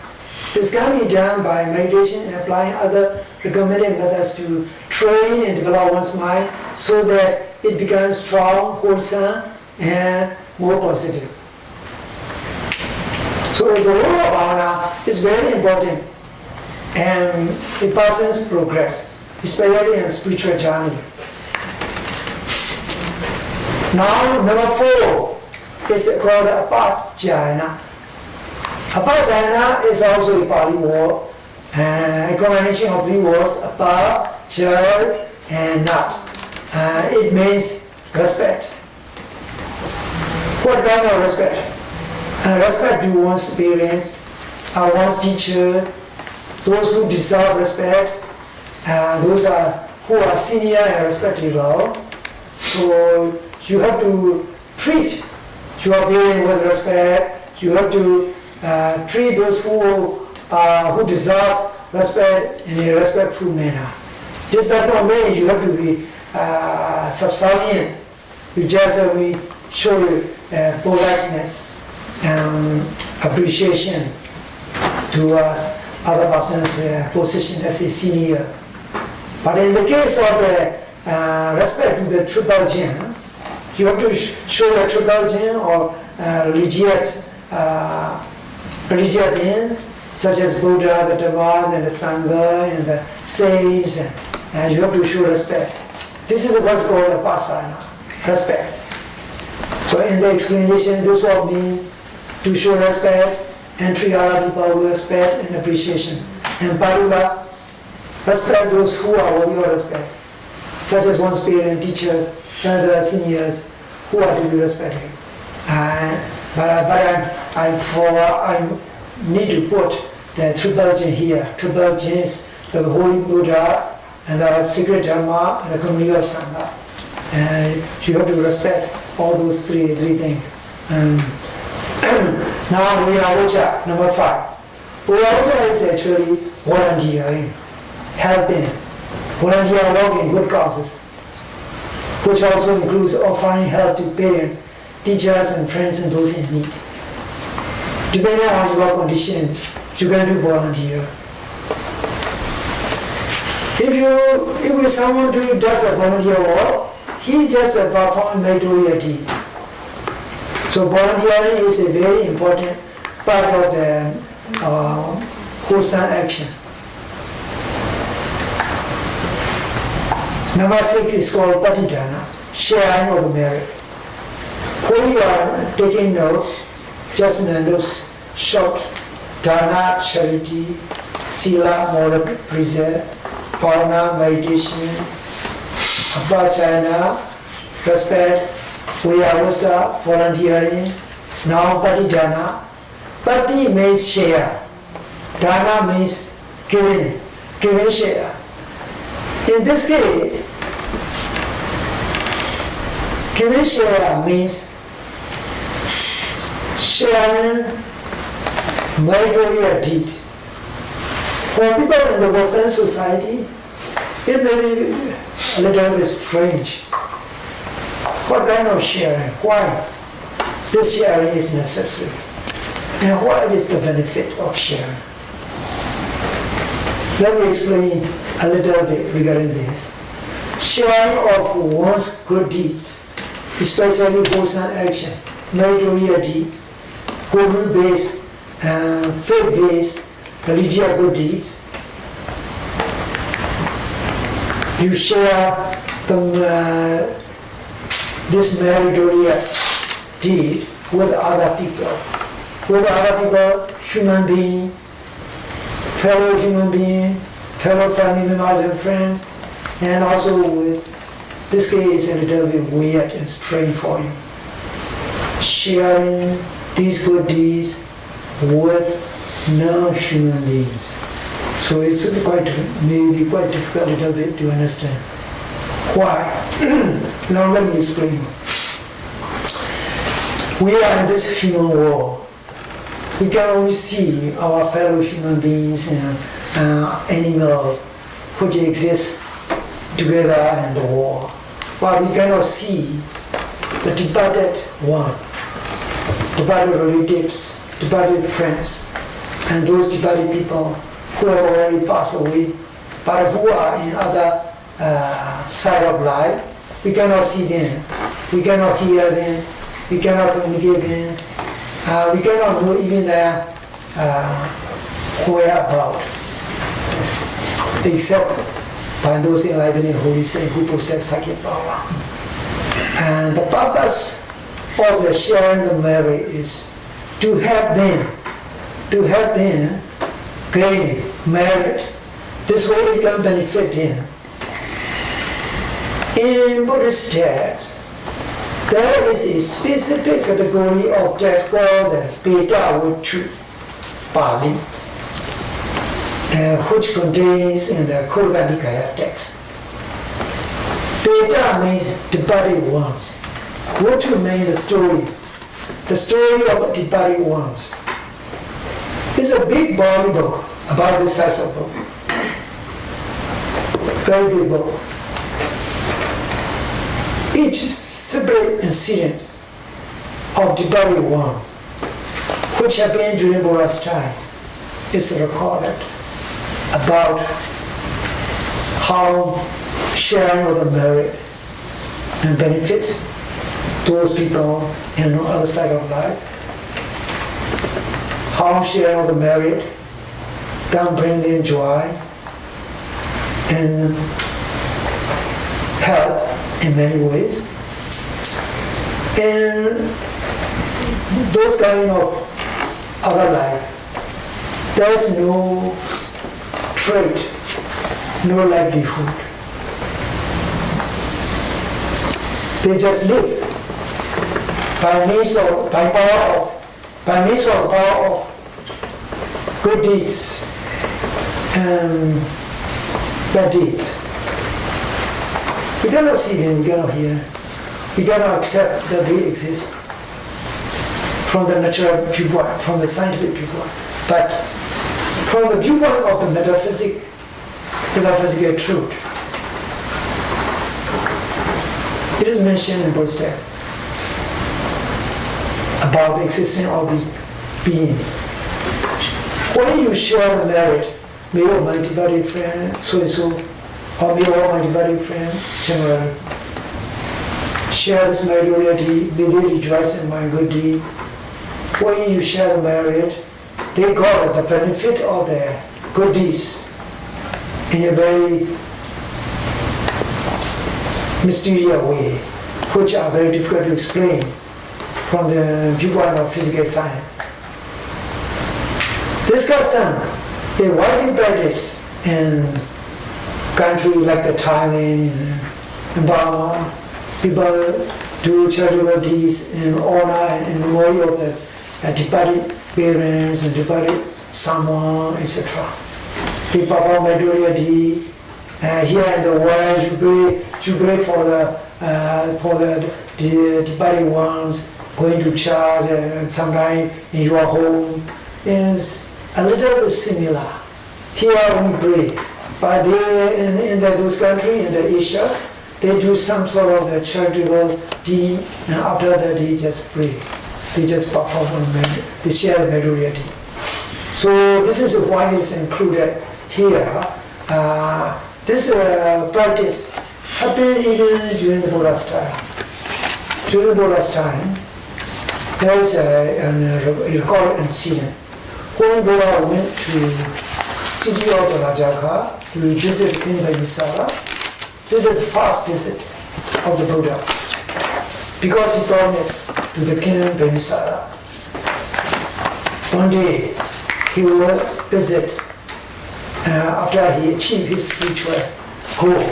This can be done by meditation and applying other recommended methods to train and develop one's mind so that it becomes strong, wholesome, and more positive. So the role of bhavana is very important and a person's progress, especially in spiritual journey. Now, number 4 is called apasjayana. Apajana is also a Pali word, a combination of three words, apa, child, and nat. It means respect. What kind of respect? Respect to one's parents, one's teachers, those who deserve respect, those who are senior and respected all. So you have to treat your parents with respect. You have to treat those who deserve respect in a respectful manner. This does not mean you have to be subservient. You just we show politeness and appreciation towards other person's position as a senior. But in the case of respect to the triple gene, you have to show a triple gene or religious being, such as Buddha, the Dhamma, and the Sangha, and the saints, and you have to show respect. This is what's called a pasana, respect. So in the explanation, this word means to show respect and treat other people with respect and appreciation. And Parula, respect those who are worthy of respect, such as one's parents, teachers, and the seniors who are to be respected. But I need to put the triple gene here. Triple genes, the Holy Buddha, and the Secret Dhamma, and the community of Sangha. And you have to respect all those three things. Now we are Ucha, number 5. Ucha is actually volunteering, helping, volunteer work in good causes, which also includes offering help to parents, teachers, and friends and those in need. Depending on your condition, you can do volunteer. If someone does a volunteer work, he just performs meritorious deeds. So volunteering is a very important part of the wholesome action. Number 6 is called patidana, sharing of the merit. When you are taking notes, just notes short, dana, charity, sila, moral precept, parana, meditation, apachana, respect, vayavasa, volunteering, now patidana. Pati means share, dana means giving share. In this case, giving share means sharing meritorious deed. For people in the Western society, it may be a little bit strange. What kind of sharing? Why? This sharing is necessary. And what is the benefit of sharing? Let me explain a little bit regarding this. Sharing of one's good deeds, especially wholesome action, meritorious deed, goodwill-based, faith-based, religious good deeds. You share this meritorious deed with other people, human beings, fellow human beings, fellow family members and friends, and also with, this case is a little bit weird and strange for you. Sharing these good deeds with non-human beings. So it's maybe quite difficult a little bit to understand. Why? Now let me explain. We are in this human world. We can only see our fellow human beings and animals which exist together in the world. But we cannot see the departed one, departed relatives, departed friends, and those departed people who have already passed away, but who are in other side of life. We cannot see them, we cannot hear them, we cannot communicate them, we cannot know even their whereabouts, except by those enlightened holy saints who possess psychic power. And the purpose of the sharing the merit is to help them to help them gain merit. This way it can benefit them. In Buddhist text, there is a specific category of text called the Beta Vichu Pali, which contains in the Khuddaka Nikaya text. Beta means departed ones. Vichu means the story of departed ones. It's a big body book, about this size of book. Very big book. Each separate incidents of departed one, which happened during Buddha's time, is recorded about how sharing of the merit and benefit those people in the other side of life. How sharing of the merit can bring them joy and help in many ways. And those kind of other life, there is no trade, no livelihood. They just live by means of power of good deeds and bad deeds. We cannot see them, we cannot hear them. We cannot accept that they exist from the natural viewpoint, from the scientific viewpoint. But from the viewpoint of the metaphysical truth, it is mentioned in Buddhist text about the existence of the being. When you share the merit, may all my devoted friend, so and so, or may all my devoted friend, generally, share this merit, may they rejoice in my good deeds. When you share the merit, they got the benefit of their good deeds in a very mysterious way, which are very difficult to explain from the viewpoint of physical science. This custom is widely practiced in countries like the Thailand and Burma. People do charitable deeds in honor and memory of the departed parents and departed someone, etc. They perform material deed. Here in the world, you pray for the departed ones, going to church and sometimes in your home is a little bit similar. Here we pray, but they, in those countries, in the Asia, they do some sort of a charitable deed, and after that they just pray. They just perform they share the majority. So this is why it's included here. This practice happened even during the Buddha's time. During Buddha's time, there is a recorded incident. When Buddha went to city of Rajaka to visit King Bhagisara, this is the first visit of the Buddha, because he promised to the King Bhagisara, one day he will visit after he achieved his spiritual goal.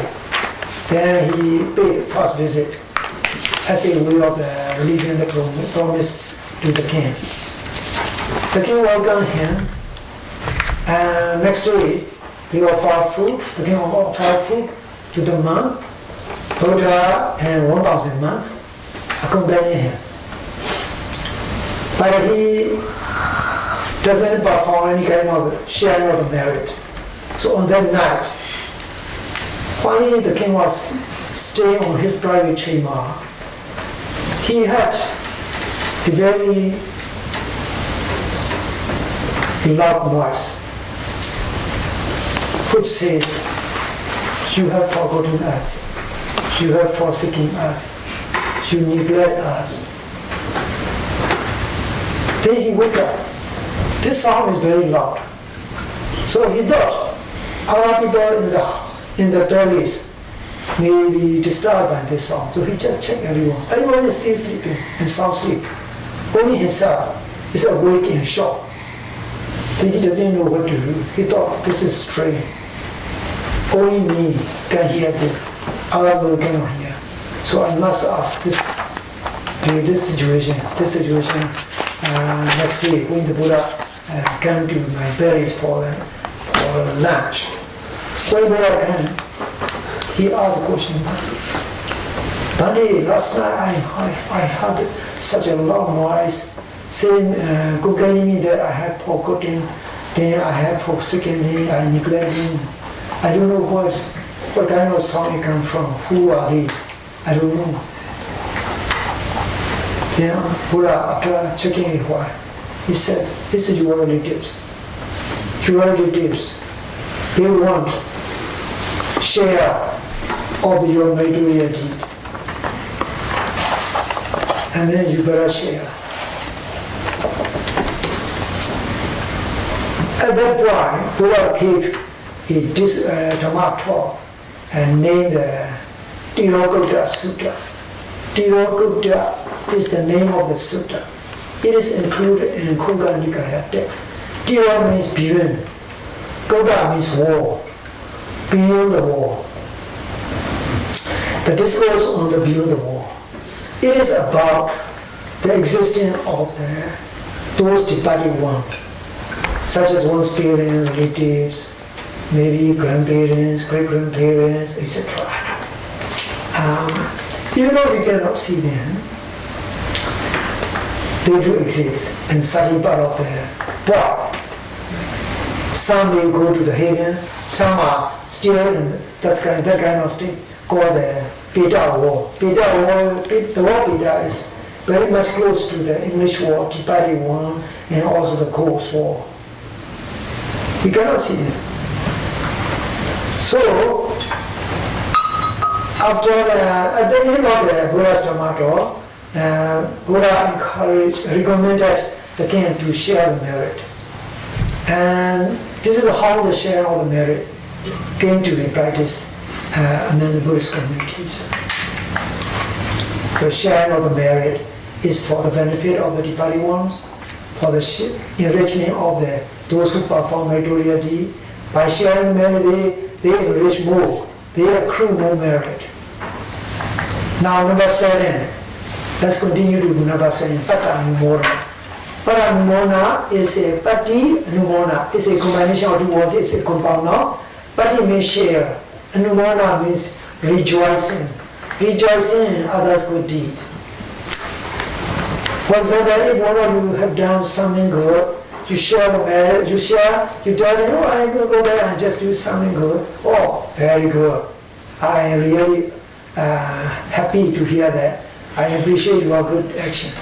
Then he paid the first visit as a way of relieving the promise to the king. The king welcomed him, and next day he offered food. The king offered food to the monk, Buddha, and 1,000 monks accompanying him. But he doesn't perform any kind of sharing of the merit. So on that night, while the king was staying on his private chamber, he had a very loud voice which says, "You have forgotten us, you have forsaken us, you neglect us." Then he woke up. This sound is very loud. So he thought, other people in the palace may be disturbed by this sound. So he just checked everyone. Everyone is still sleeping and sound asleep. Only himself is awake and shocked. He doesn't know what to do. He thought this is strange. Only me can hear this. Other people cannot hear. So I must ask this situation, next week when the Buddha came to my berries for lunch. When Buddha came, he asked the question, Bani, last night I heard such a loud noise saying, complaining me that I have forgotten, then I have forsaken me, I neglected. I don't know what kind of sound it comes from, who are they, I don't know. Then Buddha, after checking it while, he said, this is your relatives. Your relatives, they want share of your meritorious deed. And then you better share. At that point, Buddha gave a Dhamma talk and named the Tirogutta Sutta. Tirogutta is the name of the sutta. It is included in Khuga Nikaya text. Tira means beyond. Gutta means wall. Beyond the wall. The discourse on the beyond the wall. It is about the existence of those departed ones, such as one's parents, relatives, maybe grandparents, great-grandparents, etc. Even though we cannot see them, they do exist in certain part of the world. Some will go to the heaven, some are still in that kind of state called the Beta War. The word Beta is very much close to the English war, Tibetan war, and also the Coast War. We cannot see them. So, at the end of the Buddha's Dhamma talk, Buddha recommended the king to share the merit. And this is how the sharing of the merit came to be practiced among the Buddhist communities. The sharing of the merit is for the benefit of the departed ones, for the enrichment of those who perform meritorious deed. By sharing the merit, they enrich more, they accrue more merit. Now, number 7. Let's continue to do number 7, Pata Anumona. Pata Anumona is a Pati Anumona. It's a combination of two words, it's a compound noun. Pati means share. Anumona means rejoicing. Rejoicing in others' good deed. For example, if one of you have done something good, you share the merit, you tell them, oh, I'm going to go there and just do something good. Oh, very good. I am really happy to hear that. I appreciate your good action.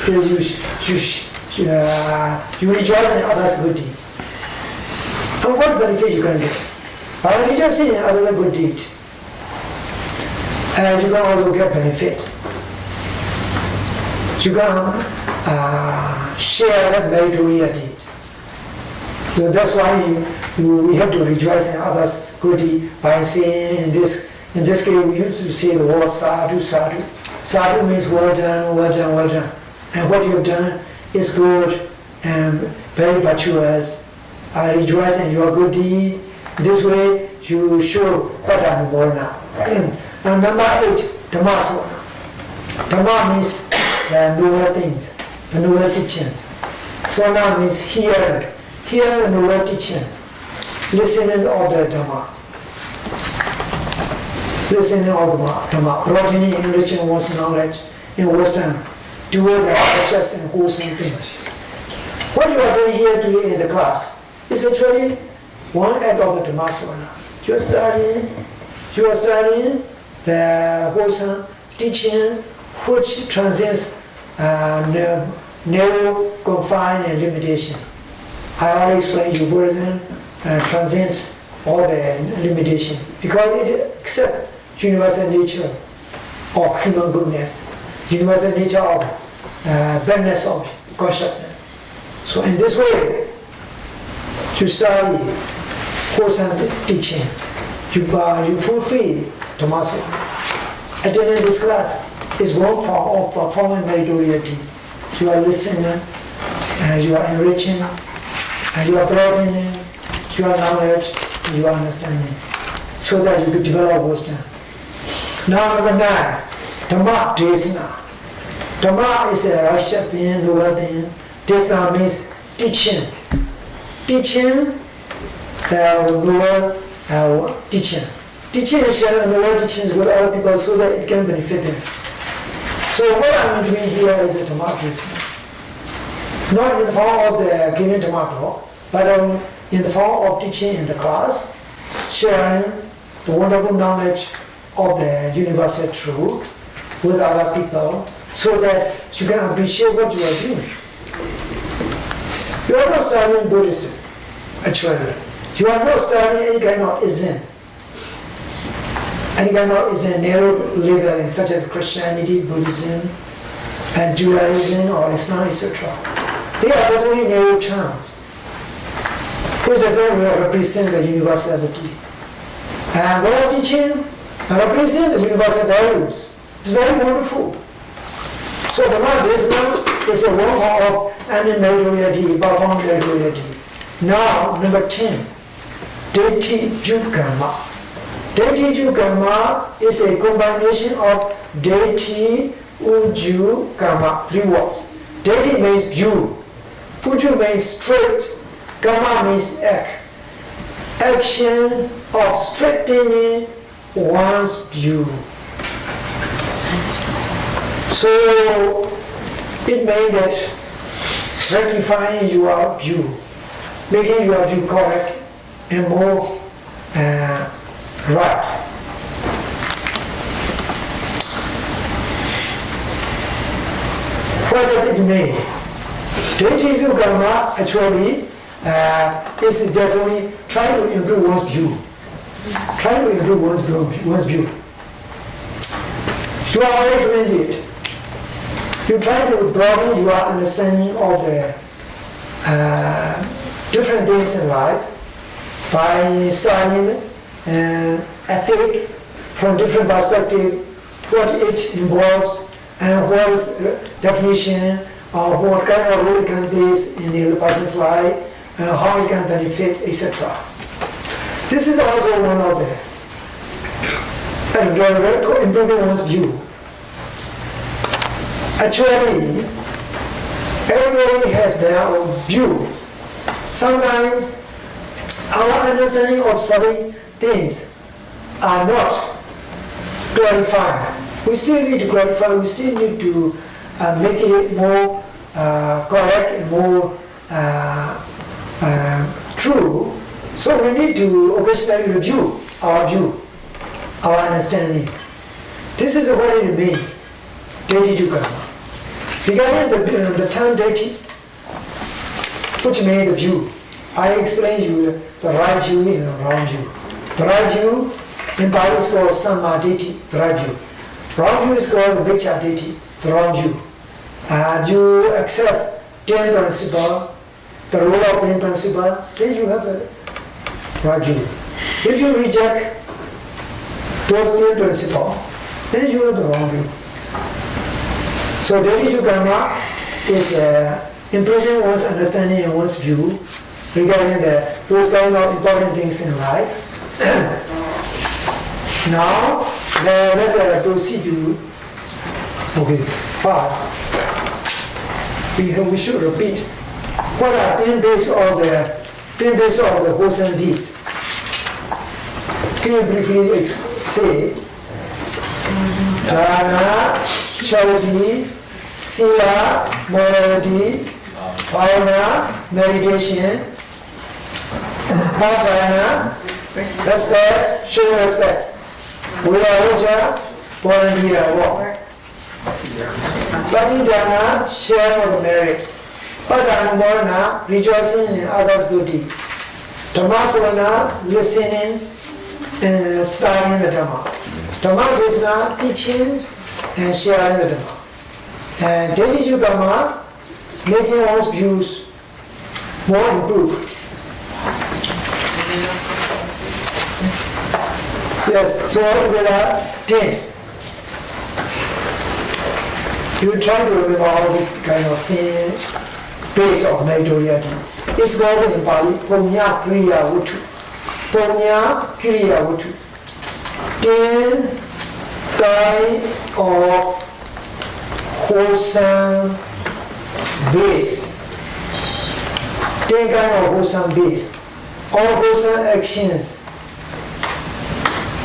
Because you rejoice in others' good deed. And what benefit you can get? By rejoicing in others' good deed, and you can also get benefit. You can share that meritorious deed. So that's why we have to rejoice in others' good deed by saying in this case we used to say the word sadhu, sadhu. Sadhu means well done, well done, well done. And what you have done is good and very virtuous. I rejoice in your good deed. This way you show Pata Anumona. And number 8, Dhammasana. Dhamma means the noble things, the noble teachings. Sona means hearing the noble teachings, listening of the Dhamma. Listening of the Dhamma, broadening, enriching one's knowledge in wisdom, doing the precious and wholesome things. What you are doing here today in the class is actually one act of the Dhammasana. You are studying the wholesome teaching which transcends narrow, confined, and limitation. I already explained you Buddhism transcends all the limitation because it accepts universal nature of human goodness, universal nature of badness of consciousness. So in this way, you study wholesome teaching, you fulfill Dhammasana. Attending this class is one form of performing meritorious deed. You are listening, you are enriching, and you are broadening your knowledge and your understanding so that you could develop wisdom. Now number 9, Dhamma Desana. Dhamma is a righteous thing, noble thing. Desana means teaching. Teaching, noble teaching. Teaching is sharing noble teachings with other people so that it can benefit them. So what I'm doing here is a Dhamma Desana. Not in the form of the giving Dhamma talk, but in the form of teaching in the class, sharing the wonderful knowledge of the universal truth with other people so that you can appreciate what you are doing. You are not studying Buddhism, actually. You are not studying any kind of ism. Any kind of ism, narrow leveling, such as Christianity, Buddhism, and Judaism or Islam, etc. They are just only narrow terms, which doesn't represent the universality. And Buddha's teaching represent the universal values. It's very wonderful. So Dhamma Desana is a one form of animality, profound reality. Now, number 10, Deity Jukama. Deity Jukama is a combination of Deity, Uju, Kama, 3 words. Deity means view, Uju means straight, Kama means act. Action of straightening one's view. So it means that rectifying your view, making your view correct and more right. What does it mean? Deity Jukama actually is just only trying to improve one's view. Try to improve one's view. You are already doing it. You try to broaden your understanding of the different things in life by studying ethics from different perspectives, what it involves and what is the definition of what kind of role it can play in the person's life and how it can benefit, etc. This is also one of the improving one's view. Actually, everybody has their own view. Sometimes our understanding of certain things are not clarified. We still need to clarify, we still need to make it more correct and more true. So we need to occasionally review our view, our understanding. This is what it means, Deity Jukama. Regarding the term deity, which means the view, I explained you the right view and the wrong view. The right view in Pali is called Samma Deity, the right view. Wrong view is called the Michya Deity, the wrong view. And you accept 10 principles, the rule of 10 principles, then you have the right view. If you reject those 10 principles, then you have the wrong view. So Deity Jukama is improving one's understanding and one's view regarding those kind of important things in life. Now, let's proceed to, fast. We should repeat what are 10 days of the wholesome deeds. Can you briefly say? Dana, charity, sila, morality, bhavana, meditation, bhajana, respect, showing respect. Viraja, volunteer work. Patidana, share of the merit. Padamana, rejoicing in others' good deed. Dhammasavana, listening and studying the Dhamma. Dhamma Desana, teaching and sharing the Dhamma. And Deity Jukama, making one's views more improved. Yes, so altogether 10. You try to remember all this kind of thing based on meritoriety. It's called in Pali, Punya Kriya Vutu. Punya Kriya Vutu. 10 kind of wholesome ways. 10 kind of wholesome ways. All wholesome actions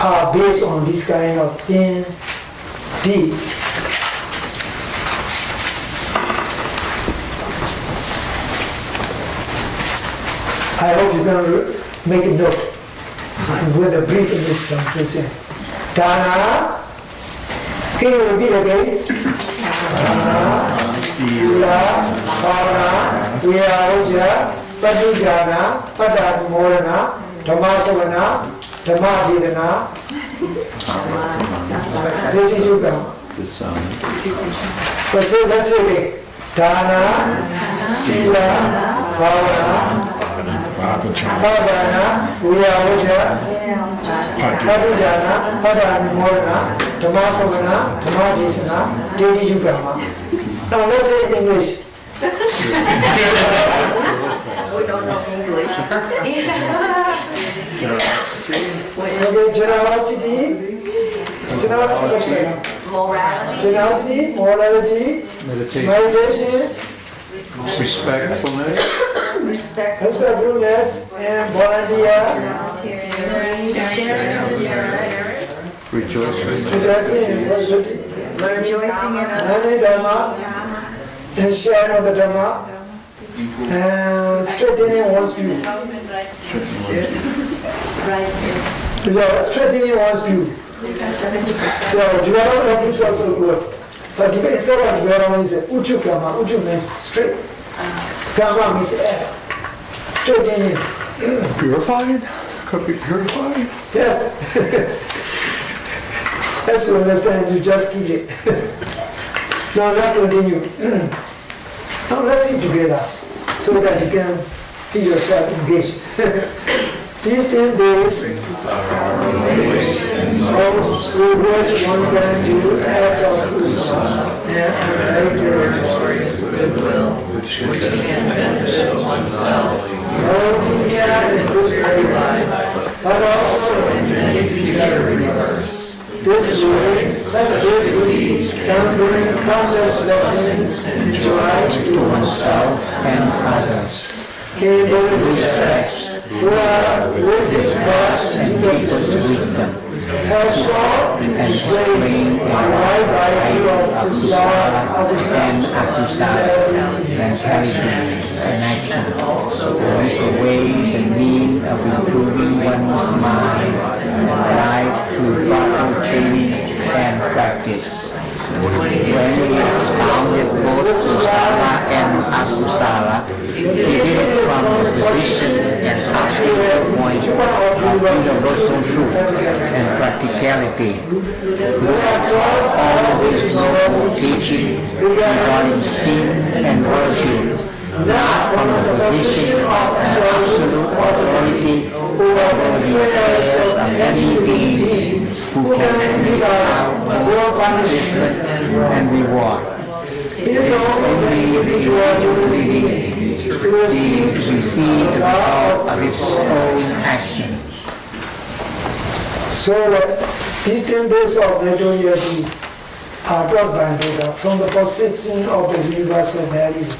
are based on this kind of 10 deeds. I hope you can make a note with a brief English translation. Dana, can you repeat again? Dana, Sila, Bhavana, Viyahoja, Padujana, Padadimorana, Dhammasavana, Dhammadhidana, Dhammadhidana. Let's say Dana, Sila, Bhavana, Bhavana, Viyahoja, Padujana, Padadimorana, Dhammasavana, Dhammadhidana, Dhammadhidana. Now let's say it in English. We don't know English. Okay, generosity, Morality. morality, meditation, Respectfulness. respectfulness, and volunteer, rejoicing, Rejoicing in learning Dhamma, and sharing of the Dhamma, and strengthening one's view. Yeah, strengthening one's view. So development is also good. But instead of development is Uchu Kama. Uchu means straight. Kama means air. Straightening. Purified? Could be purified? Yes. As you understand, you just keep it. Now let's continue. Now let's eat together so that you can feel yourself engaged. These 10 days through which one can do acts of wisdom and glorious goodwill, which can benefit oneself, not only in this very life, but also in future rebirths. This way, effectively can bring countless blessings and joy to oneself and others. in those respects, who are with his vast and deepest wisdom, has sought and displayed a wide variety of kusala, and akusala mentalities and actions, also ways and means of improving one's mind and life through proper training and practice. When he expounded both kusala and akusala, he did it from the position and absolute point of universal truth and practicality. All of his noble teaching regarding sin and virtue, not from the position of an absolute authority over the affairs of any being who can give out more punishment and reward. It is only individual being to receive the result of its own action. So these 10 days of Vedayadis are taught by Buddha from the position of the universal values,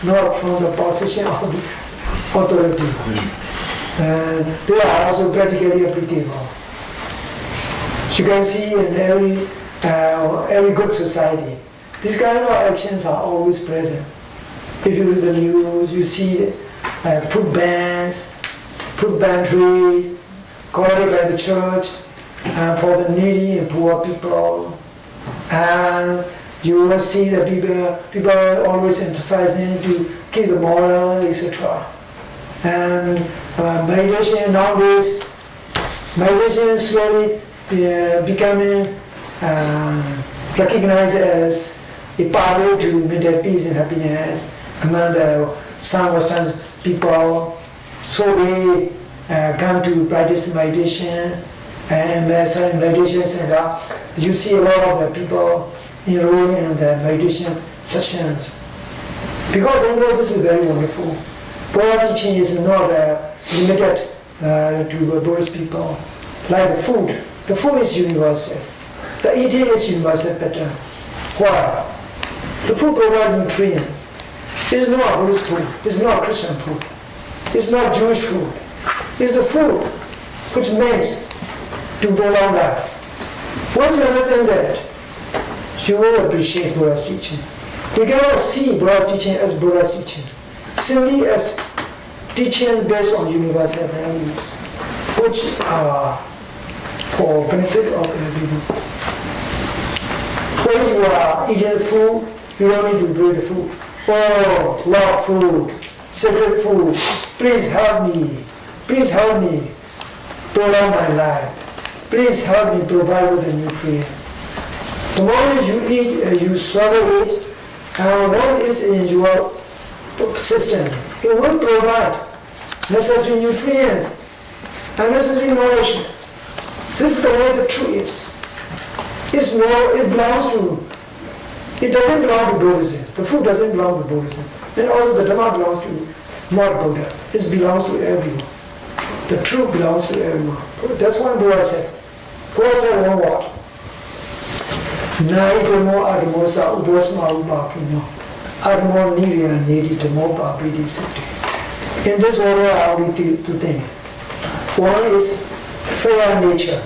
not from the position of the authority. And they are also practically applicable. You can see in every good society, these kind of actions are always present. If you read the news, you see food banks, food pantries, guarded by the church for the needy and poor people. And you will see that people are always emphasizing to keep the moral, etc. And meditation nowadays, meditation is slowly becoming recognized as a pathway to mental peace and happiness among the some Western people. So they come to practice meditation and meditation center. You see a lot of the people enrolling in the meditation sessions because they know this is very wonderful. Buddha's teaching is not limited to Buddhist people. Like the food. The food is universal. The eating is universal pattern. Why? The food provides nutrients. It's not Buddhist food. It's not Christian food. It's not Jewish food. It's the food which means to prolong life. Once you understand that, you will appreciate Buddha's teaching. We cannot see Buddha's teaching as Buddha's teaching, simply as teaching based on universal values, which are for benefit of everyone. When you are eating food, you don't need to breathe the food. Oh, love food, sacred food, please help me. Please help me prolong my life. Please help me provide with the nutrient. The moment you eat, you swallow it, and what is in your system, it will provide necessary nutrients and necessary nourishment. This is the way the truth is. It doesn't belong to Buddhism. The food doesn't belong to Buddhism. And also the Dhamma belongs to not Buddha. It belongs to everyone. The truth belongs to everyone. That's what Buddha said. Buddha said one word. Naidamo adamosa ubosma ubakino. Adamo nirya niditamo babidi siddhi. In this order I will need to think. One is fair nature,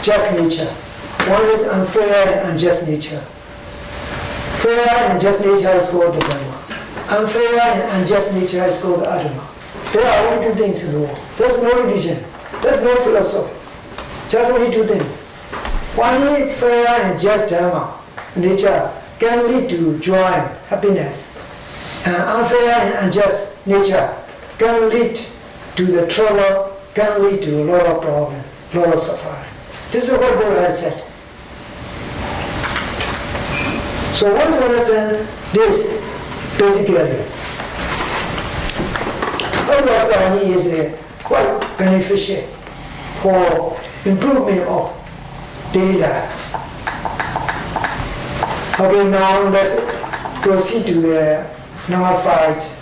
just nature. One is unfair and unjust nature. Fair and unjust nature is called the Dhamma. Unfair and unjust nature is called the Adama. There are only two things in the world. There's no religion. There's no philosophy. Just only two things. Only fair and just Dhamma nature can lead to joy, happiness. And unfair and unjust nature can lead to the trouble, can lead to a lot of problems, a lot of suffering. This is what Buddha has said. So once you understand this, basically, Buddha is quite beneficial for improvement of daily life. Okay, now let's proceed to the number 5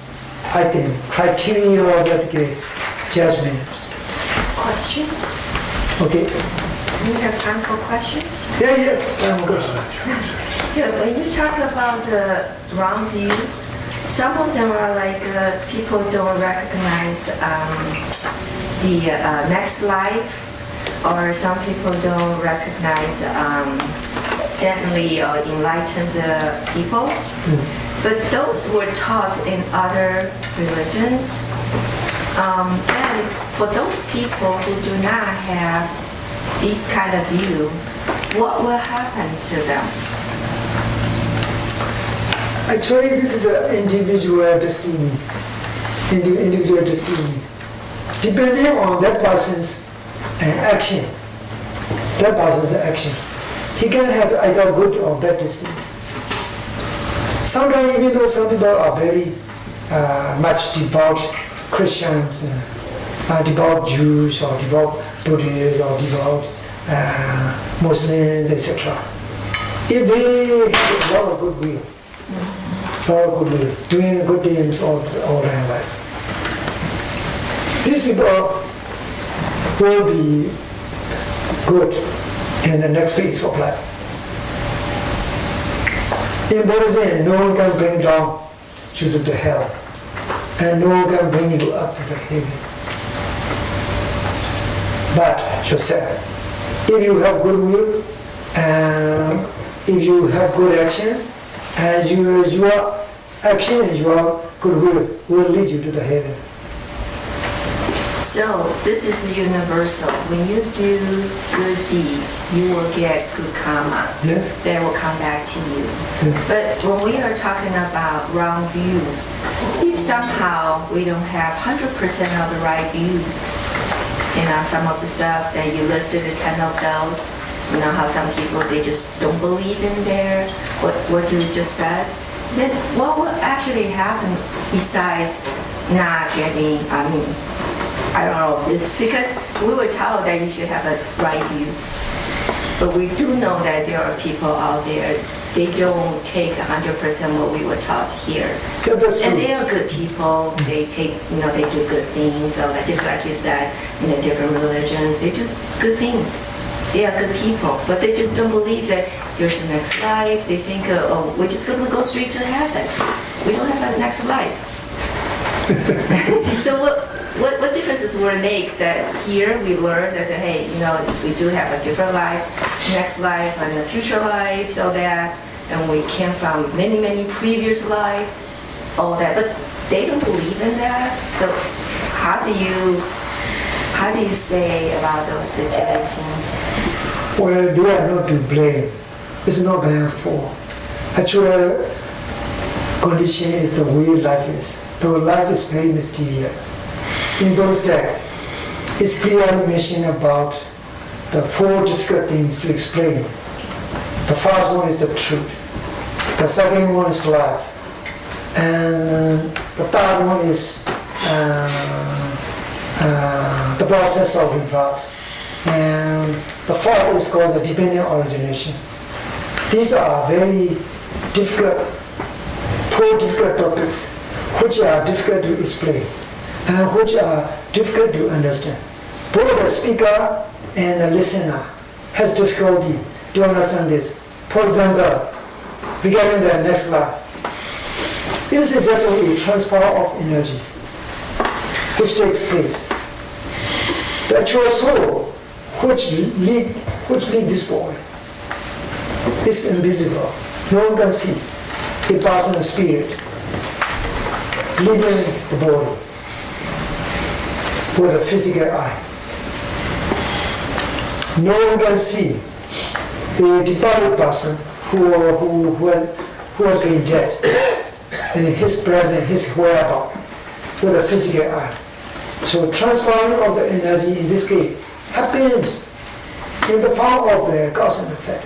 item, criteria of ethical judgments. Questions? Okay. We have time for questions? Yes, good. Yeah, when you talk about the wrong views, some of them are like people don't recognize the next life, or some people don't recognize saintly or enlightened people. But those were taught in other religions. And for those people who do not have this kind of view, what will happen to them? Actually, this is an individual destiny. Individual destiny. Depending on that person's action, he can have either good or bad destiny. Sometimes, even though some people are very much devout Christians, devout Jews, or devout Buddhists, or devout Muslims, etc., if they have a lot of goodwill, doing good things all their life, these people will be good in the next phase of life. In Buddhism, no one can bring down you to the hell, and no one can bring you up to the heaven. But yourself, if you have good will, and if you have good action, and your action and your good will lead you to the heaven. So this is universal. When you do good deeds, you will get good karma. Yes. They will come back to you. Yeah. But when we are talking about wrong views, if somehow we don't have 100% of the right views, some of the stuff that you listed, the 10 of those, how some people, they just don't believe in what you just said, then what will actually happen besides not getting, I don't know, this, because we were told that you should have the right views. But we do know that there are people out there, they don't take 100% what we were taught here. Yeah, that's And true. they are good people, they take, they do good things, so just like you said, in the different religions, they do good things. They are good people, but they just don't believe that there's the next life. They think, oh, we're just going to go straight to heaven. We don't have a next life. So what differences would it make that here we learn that, hey, we do have a different life, next life and a future life, so that, and we came from many, many previous lives, all that, but they don't believe in that. So how do you say about those situations? Well, they are not to blame. It's not their fault. Actual condition is the way life is. The life is very mysterious. In those texts, it's clearly mentioned about the 4 difficult things to explain. The first one is the truth. The second one is life. And the third one is the process of rebirth. And the fourth is called the dependent origination. These are very difficult, 4 difficult topics which are difficult to explain and which are difficult to understand. Both the speaker and the listener has difficulty to understand this. For example, regarding the next life, it is just a transfer of energy which takes place. The actual soul which lead this body is invisible. No one can see a person's spirit leaving the body with a physical eye. No one can see a departed person who was being dead in his presence, his whereabouts, with a physical eye. So transferring of the energy in this case happens in the form of the cause and effect.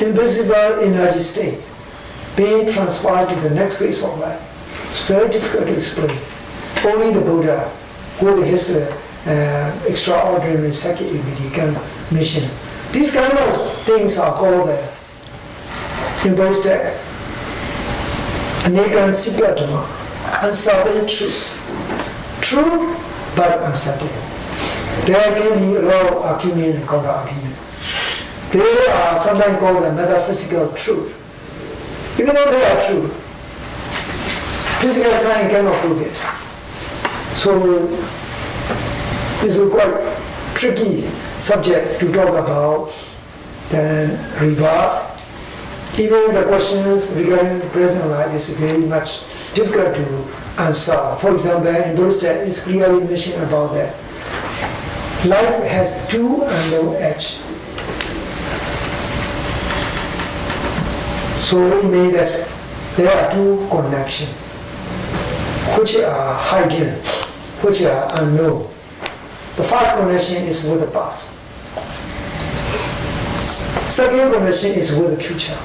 Invisible energy states being transferred to the next phase of life. It's very difficult to explain. Only the Buddha, with his extraordinary psychic ability, can mention. These kind of things are called in those texts, Anekan Sikatama, uncertain truth. True, but uncertain. There can be a lot of argument and counter-argument. They are sometimes called the metaphysical truth. Even though they are true, physical science cannot prove it. So it's a quite tricky subject to talk about. Then rebirth. Even the questions regarding the present life is very much difficult to answer. For example, in Buddhist it's clearly mentioned about that. Life has 2 unknown edges. So it means that there are 2 connections which are hidden, which are unknown. The first connection is with the past. Second connection is with the future.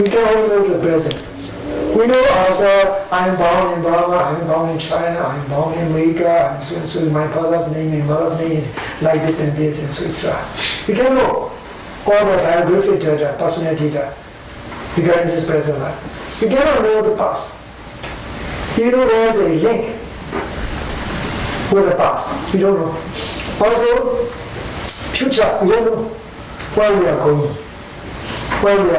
We can only know the present. We know ourselves, I'm born in Burma, I'm born in China, I'm born in America, and so my father's name and mother's name is like this and this, and so it's right. We can know all the biographic data, personality data regarding this present life. We cannot know the past. Even though there is a link with the past, we don't know. Also, future, we don't know where we are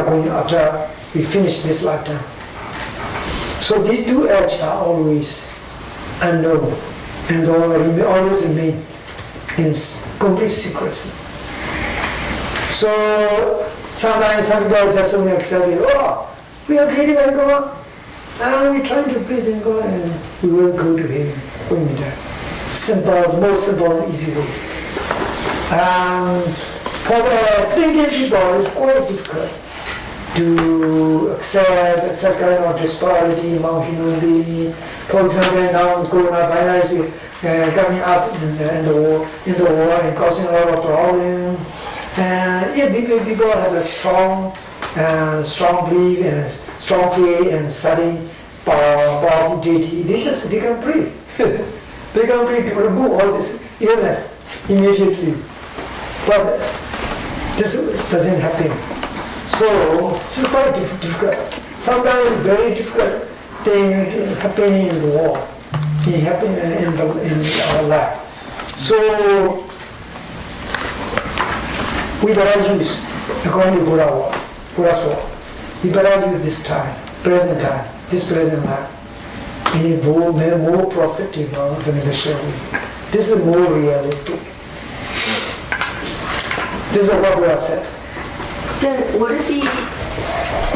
going after we finish this lifetime. So these 2 edges are always unknown and always remain in complete secrecy. So sometimes some people just only accept it, oh, we are created by God, and we're trying to please in God, and we will go to Him when we die. Simple, most simple and easy way. For the thinking people, it's quite difficult to accept such kind of disparity among human beings. For example, now coronavirus is coming up in the world and causing a lot of problems. If people have a strong belief and strong faith and studying powerful deity, they can pray. They can pray to remove all this illness immediately. But This doesn't happen. So it's quite difficult. Sometimes very difficult thing happening in the world, in our life. So we better use, according to Buddha's word, we better use this time, present life, in a more productive or beneficial way. This is more realistic. This is what we have said. Then would it be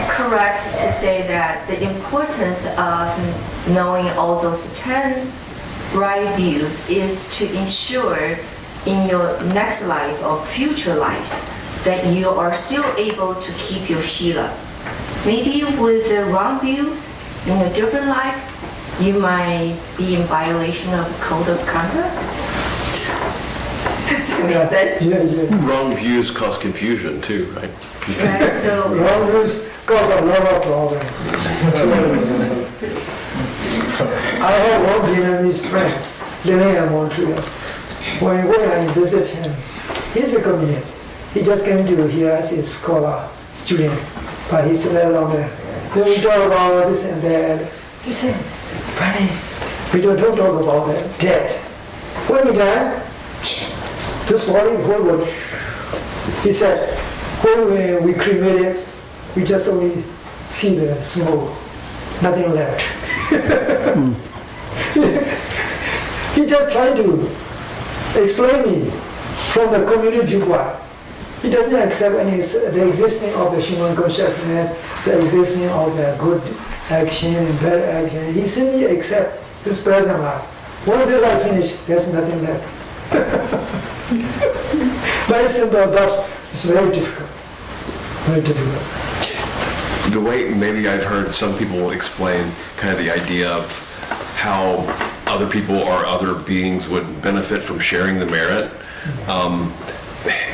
correct to say that the importance of knowing all those 10 right views is to ensure in your next life or future lives that you are still able to keep your Shila? Maybe with the wrong views in a different life, you might be in violation of code of conduct? Does that make sense? Yeah. Wrong views cause confusion too, right? Right, so Wrong views cause a lot of problems. I have one Vietnamese friend living in Montreal. When I visit him, he's a communist. He just came to here as a scholar, student, but he sat down there. Then we talk about this and that. He said, "Buddy, we don't talk about the dead. When we die, this body will." He said, when we cremate it, we just only see the smoke, nothing left. He just tried to explain me from the community viewpoint. He doesn't accept the existing of the human consciousness, the existing of the good action and bad action. He simply accepts this present life. When the life finishes, there's nothing left. Very simple, but it's very difficult. Very difficult. The way maybe I've heard some people explain kind of the idea of how other people or other beings would benefit from sharing the merit.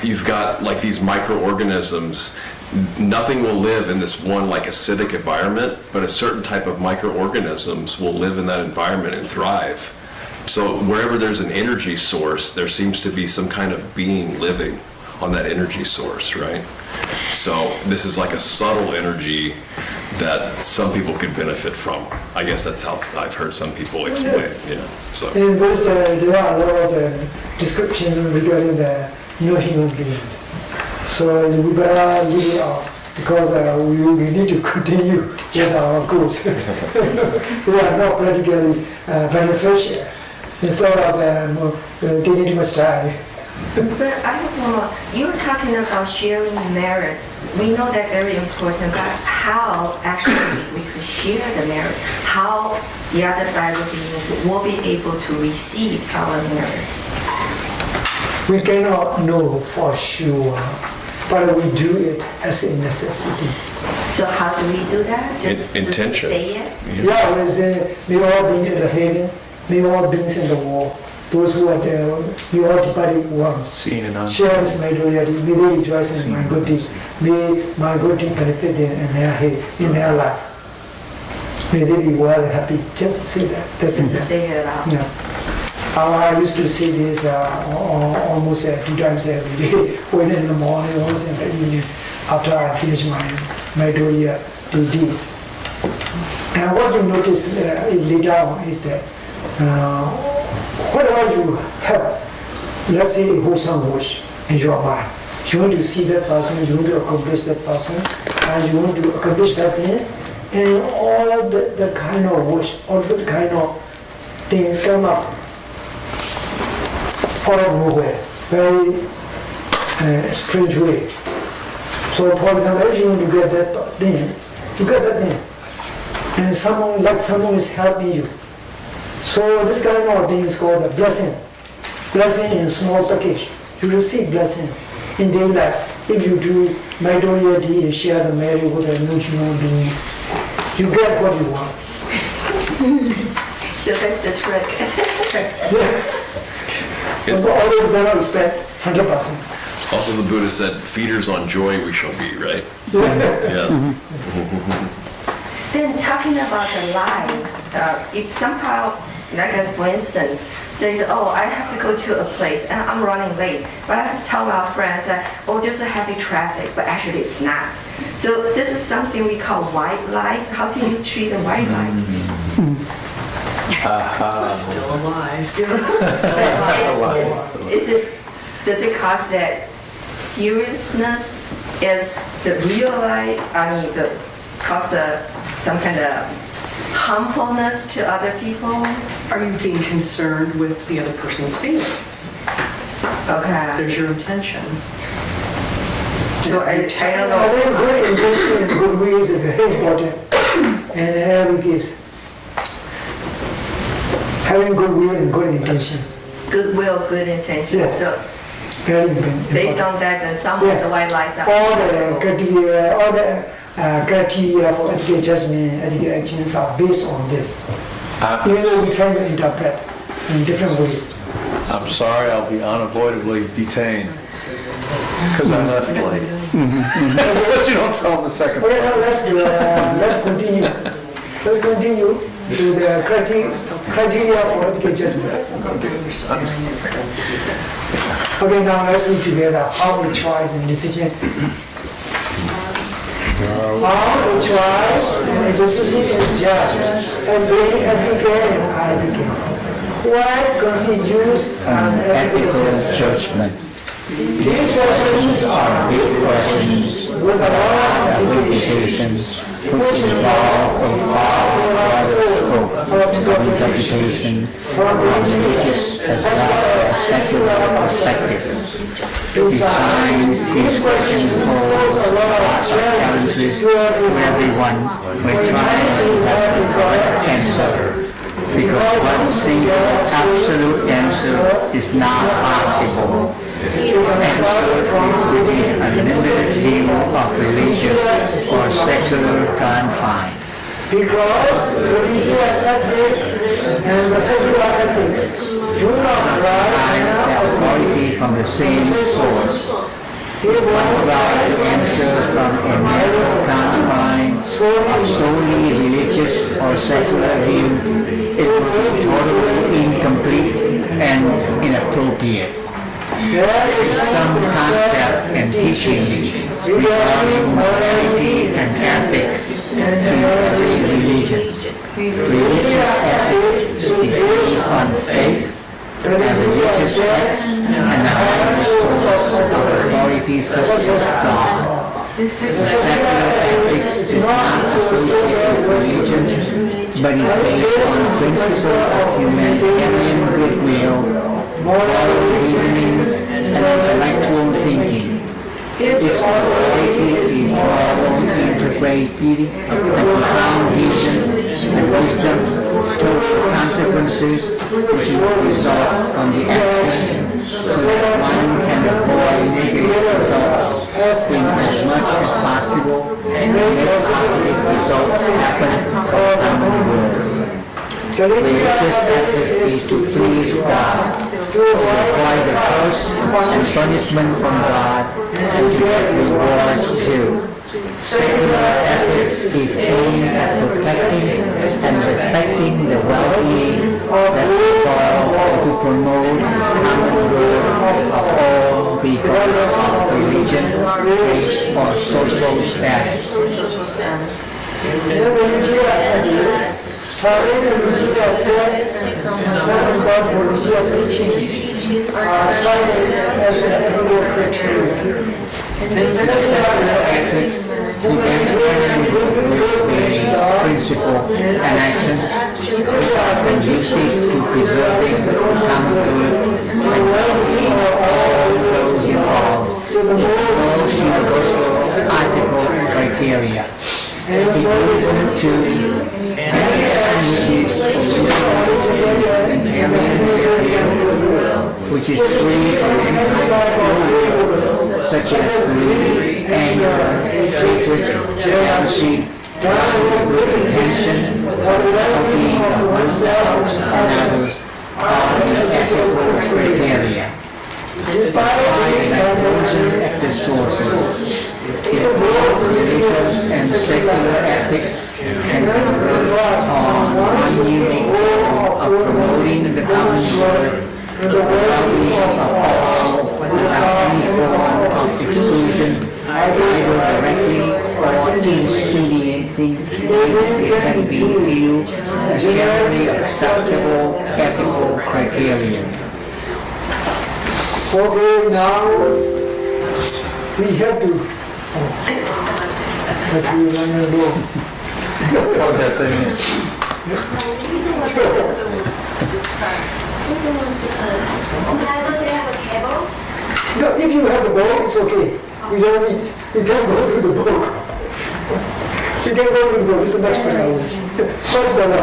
You've got like these microorganisms. Nothing will live in this one like acidic environment, but a certain type of microorganisms will live in that environment and thrive. So wherever there's an energy source, there seems to be some kind of being living on that energy source, right? So this is like a subtle energy that some people could benefit from. I guess that's how I've heard some people explain it. Yeah. So In Buddhist, there are a lot of description regarding the human beings. So we better leave it out because we need to continue with our goals. We are not practically beneficial instead of taking too much time. but I don't know, you were talking about sharing merits. We know that's very important, but how actually we could share the merit? How the other side of beings will be able to receive our merits? We cannot know for sure, but we do it as a necessity. So how do we do that? Just intention. say it? Yeah, we say, may all beings in the heaven, may all beings in the world, those who are there, may all departed ones, Seen and unseen. share this my glory, may they rejoice in my good deeds, may my good deeds benefit them in their life. May they be well and happy. Just say that. That's Just to it. say it out. Yeah. I used to say this almost 2 times every day, when in the morning, almost in the evening, after I finish my daily deeds. And what you notice later on is that whatever you have, let's say a wholesome wish in your mind, you want to see that person, you want to accomplish that person, and you want to accomplish that thing, and all the kind of wish, all the kind of things come up out of nowhere, very strange way. So, for example, if you want to get that thing, you get that thing, and someone is helping you. So this kind of thing is called a blessing. Blessing in small package. You receive blessing in daily life. If you do majority and share the merit with the new human beings, you get what you want. So that's the trick. So always better expect 100%. also the Buddha said, feeders on joy we shall be, right? Yeah. Then talking about the lie, if somehow, like for instance, says, oh, I have to go to a place and I'm running late, but I have to tell our friends that, oh, there's a heavy traffic, but actually it's not. So this is something we call white lies. How do you treat the white lies? Still a lie. Does it cause that seriousness? Is the real lie, cause some kind of harmfulness to other people? Are you being concerned with the other person's feelings? Okay. There's your intention. So I don't know. Having good intention and good will is very important in every case. Having good will and good intention. Goodwill, good intention. Yes. So Very important. based on that, then some of Yes. the white lies are All the acceptable. criteria for ethical judgment, ethical actions are based on this. Even though we try to interpret in different ways. I'm sorry, I'll be unavoidably detained. Because I left late. But you don't tell them the second Okay, part. now let's continue. Let's continue to the criteria for ethical judgment. Okay, now let's look together how a choice and decision. How a choice and a decision is judged as being ethical and unethical. What constitutes an ethical Ethical judgment? judgment. These questions are Big questions with a lot of of implications, implications which involve a far broader scope of interpretation from religious as well as secular perspectives. Besides, these questions pose a lot of challenges to everyone when trying to have the correct answer. Because one single absolute answer is not possible. Answer within a limited view of religious or secular confine. because religious ethics and the secular ethics do not Find rise the authority from the same source. If one tried to answer from a narrow confine of solely religious or secular view, it would be totally incomplete and inappropriate. There is Some concept and teachings regarding morality and ethics in every religion. Religious ethics is based on faith and religious texts and the highest source of authority such as God. Secular ethics is not associated with religion, but is based on principles of humanitarian goodwill, moral reasoning, and intellectual thinking. Its authority is moral integrity and profound vision and wisdom toward consequences which will result from the action, so that one can avoid negative results in as much as possible and make positive results happen for common good. Religious ethics is to please God, to avoid the curse and punishment from God, and to get rewards too. Secular ethics is aimed at protecting and respecting the well-being that involves or to promote the common good of all regardless of religion, race, or social status. Certain religious texts and certain God-religious teachings are cited as the ethical criteria. In secular Ethics depend on principles and actions which are conducive to preserving the common good and well-being of all those involved. It follows universal ethical criteria. It moves into which is free from any such as greed, anger, hatred, jealousy, intention, well-being of oneself and others are ethical criteria. Despite the divergence at the sources, if both religious and secular ethics can converge on one unique goal of promoting the common good, and the well-being of all, without any form of exclusion, either directly or insinuating, can be viewed as generally acceptable ethical criterion. Okay, now we have to. But we want to know. Plug that thing in. No, if you have the book, it's okay. We don't need. We can go through the book. We can go through the book. It's a much better. Much better.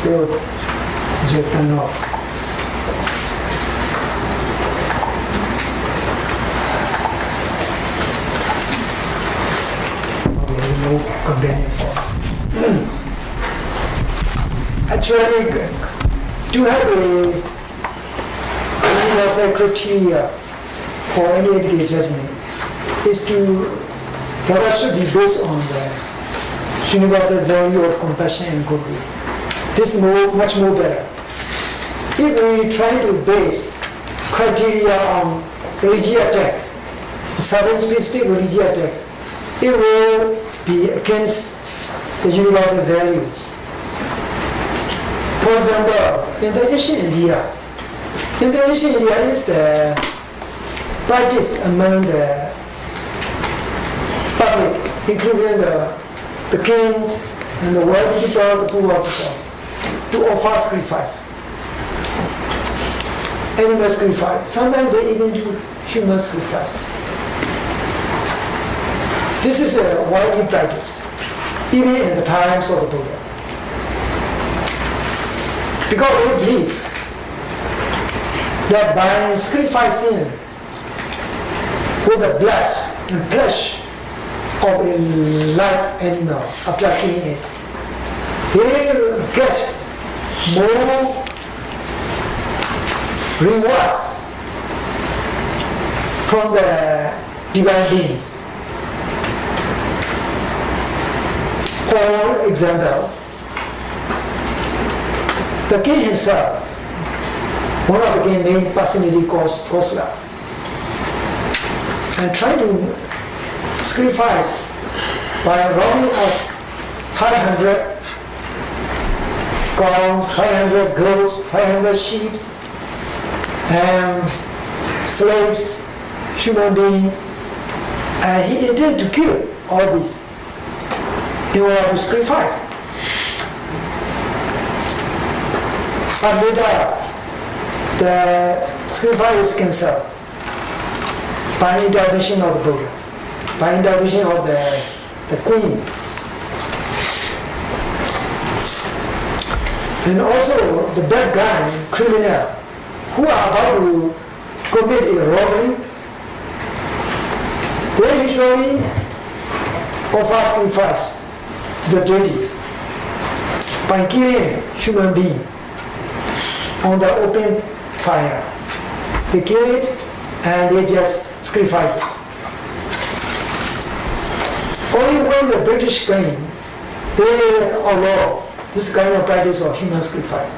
So, just turn off. There is no companion form. Actually, to have a universal criteria for any ethical judgment is to product should be based on the universal value of compassion and goodwill. This is much more better. If we try to base criteria on religious text, certain specific religious text, it will be against the universal values. For example, in the ancient India is the practice among the public, including the kings and the wealthy people, the poor people, to offer sacrifice, animal sacrifice. Sometimes they even do human sacrifice. This is a widely practice, even in the times of the Buddha. Because we believe that by sacrificing with the blood and flesh of a live animal after killing it, they will get more rewards from the divine beings. For example, the king himself, one of the king named personality called Kosla, and tried to sacrifice by robbing of 500 cows, 500 goats, 500 sheep, and slaves, human beings, and he intended to kill all these in order to sacrifice. But later, the sacrifice is cancelled by intervention of the Buddha, by intervention of the queen. And also the bad guy, criminal, who are about to commit a robbery, they usually offer sacrifice to the deities by killing human beings on the open fire. They kill it and they just sacrifice it. Only when the British came, they allow this kind of practice of human sacrifice.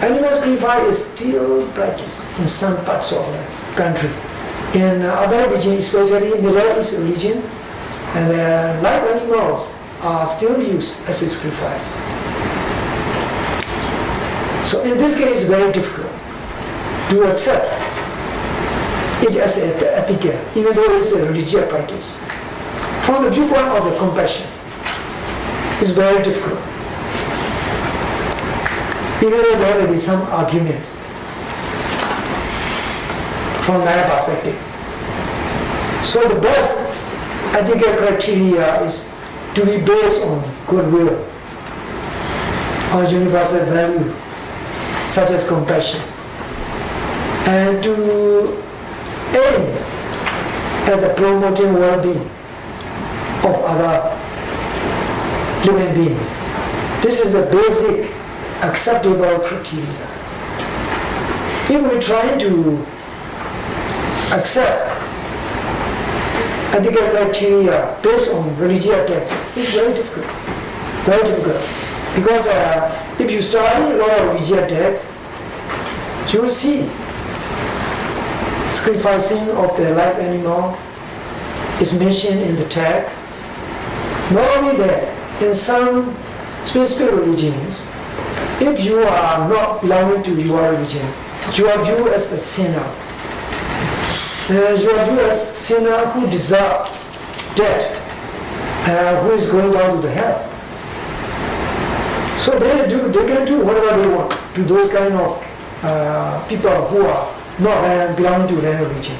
Animal sacrifice is still practiced in some parts of the country. In other regions, especially Middle East region, and live animals are still used as a sacrifice. So in this case, it's very difficult to accept it as ethical, even though it's a religious practice. From the viewpoint of the compassion, it's very difficult. Even though there will be some arguments from that perspective. So the best ethical criteria is to be based on goodwill, on universal value, such as compassion, and to aim at the promoting well-being of other living beings. This is the basic acceptable criteria. If we try to accept ethical criteria based on religious text is very difficult. Very difficult. Because if you study a lot of religious text, you will see sacrificing of the live animal is mentioned in the text. Not only that, in some specific religions, if you are not belonging to your religion, you are viewed as the sinner. You are viewed as sinner who deserves death, who is going down to the hell. So they can do whatever they want to those kind of people who are not belonging to their religion.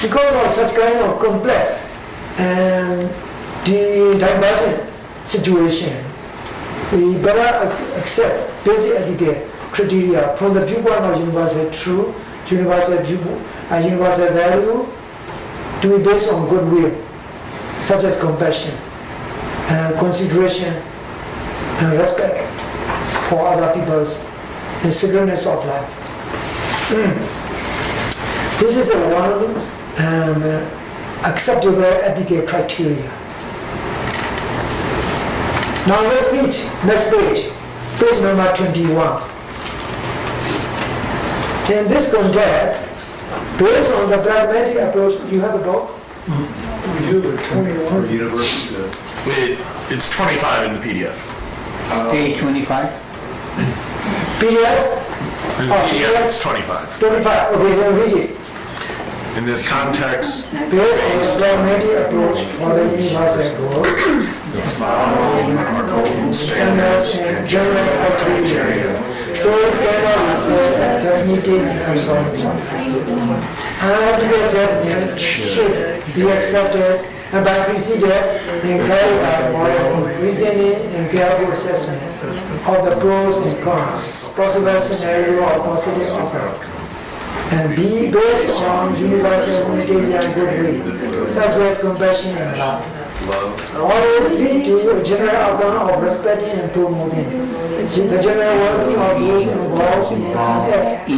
Because of such kind of complex and the divergent situation, we better accept basic ethical criteria from the viewpoint of universal truth, universal value, to be based on goodwill, such as compassion and consideration and respect for other people's and sacredness of life. This is one acceptable ethical criteria. Now let's read next page, page number 21. In this context, based on the pragmatic approach, you have a book? For university. It's 25 in the PDF. Page 25. PDF? In the PDF, it's 25. 25, okay, then read it. In this context, Based on the pragmatic approach for the universal goal, the following are golden standards and general criteria. so cannot be said as definitive and absolute. Ethical judgment should be accepted and by preceded and carried out moral reasoning and careful assessment of the pros and cons, possible scenario or positive outcome, and be based on universal humanitarian and goodwill, such as compassion and love. Always lead to a general outcome of respecting and promoting the general well-being of those involved in an act,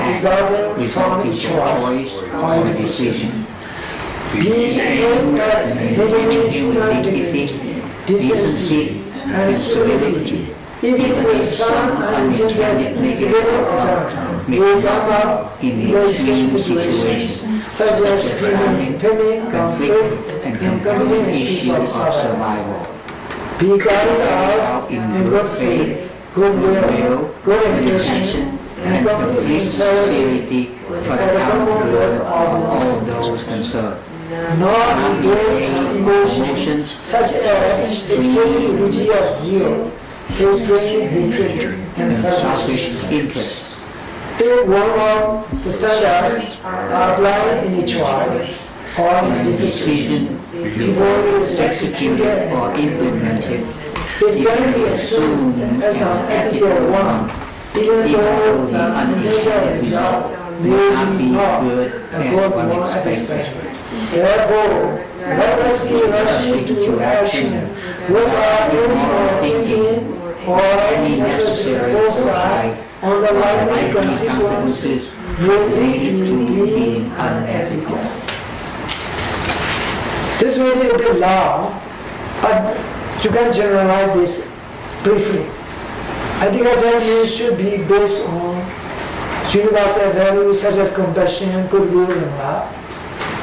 resulting from each choice or decision. Being aimed at maintaining human dignity, decency, and civility, even with some unintended negative outcome, will come up in the extreme situations, such as famine, conflict, and committing issues of survival. Be carried out in good faith, goodwill, good intention, and complete sincerity for the common good of all those concerned. Not engage in emotions such as extreme religious zeal, extreme hatred, and selfish interests. If one of the standards are applied in a choice or in a decision before it is executed or implemented, it can be assumed as an ethical one, even though the unintended result may be not a good one as expected. Therefore, let us be rushing to action without any more thinking or any necessary foresight on the likely consequences related to being unethical. This may be a bit long, but you can generalize this briefly. Ethical judgment should be based on universal values such as compassion, goodwill, and love.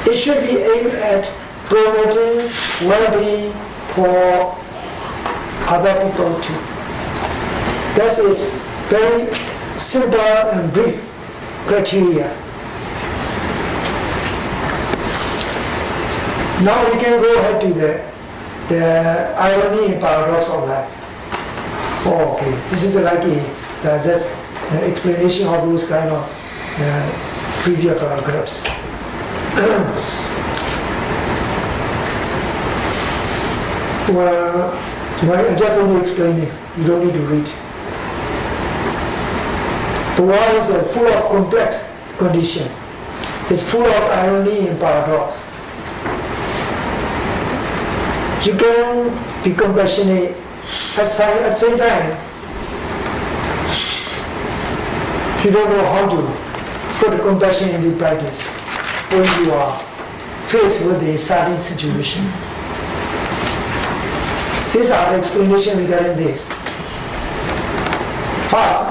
It should be aimed at promoting well-being for other people too. That's it. Very simple and brief criteria. Now we can go ahead to the irony and paradox of life. Oh, okay. This is like just explanation of those kind of previous paragraphs. Well, I just only explain it. You don't need to read. The world is full of complex condition. It's full of irony and paradox. You can be compassionate at the same time. You don't know how to put compassion into practice when you are faced with a certain situation. These are the explanations regarding this. First,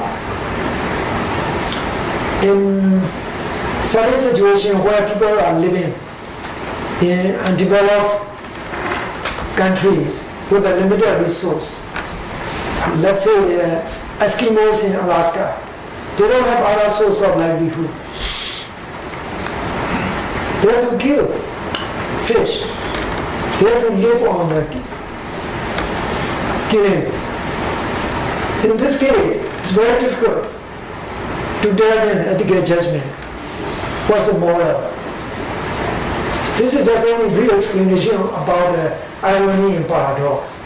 in certain situations where people are living in undeveloped countries with a limited resource, let's say the Eskimos in Alaska, they don't have other source of livelihood. They have to kill fish. They have to live on the killing. In this case, it's very difficult to delve in ethical judgment. What's the moral? This is just only brief explanation about the irony and paradox.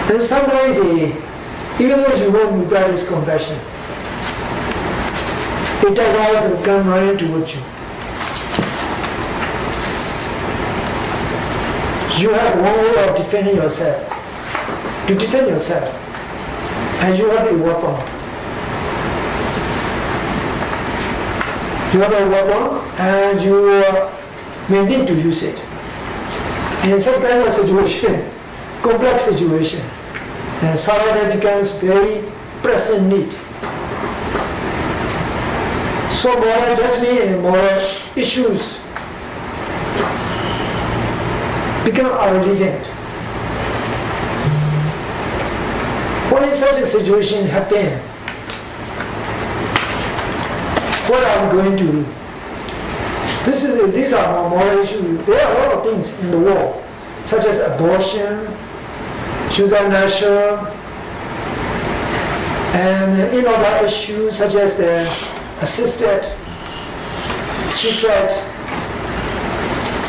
And sometimes, even though you want to practice compassion, the tigers will come running towards you. You have one way of defending yourself. To defend yourself, and you have a weapon. You have a weapon, and you may need to use it. In such kind of situation, complex situation, and survival becomes very pressing need. So moral judgment and moral issues become irrelevant. What is such a situation happen? What are we going to do? These are moral issues. There are a lot of things in the world, such as abortion, euthanasia, and in other issues such as the assisted suicide,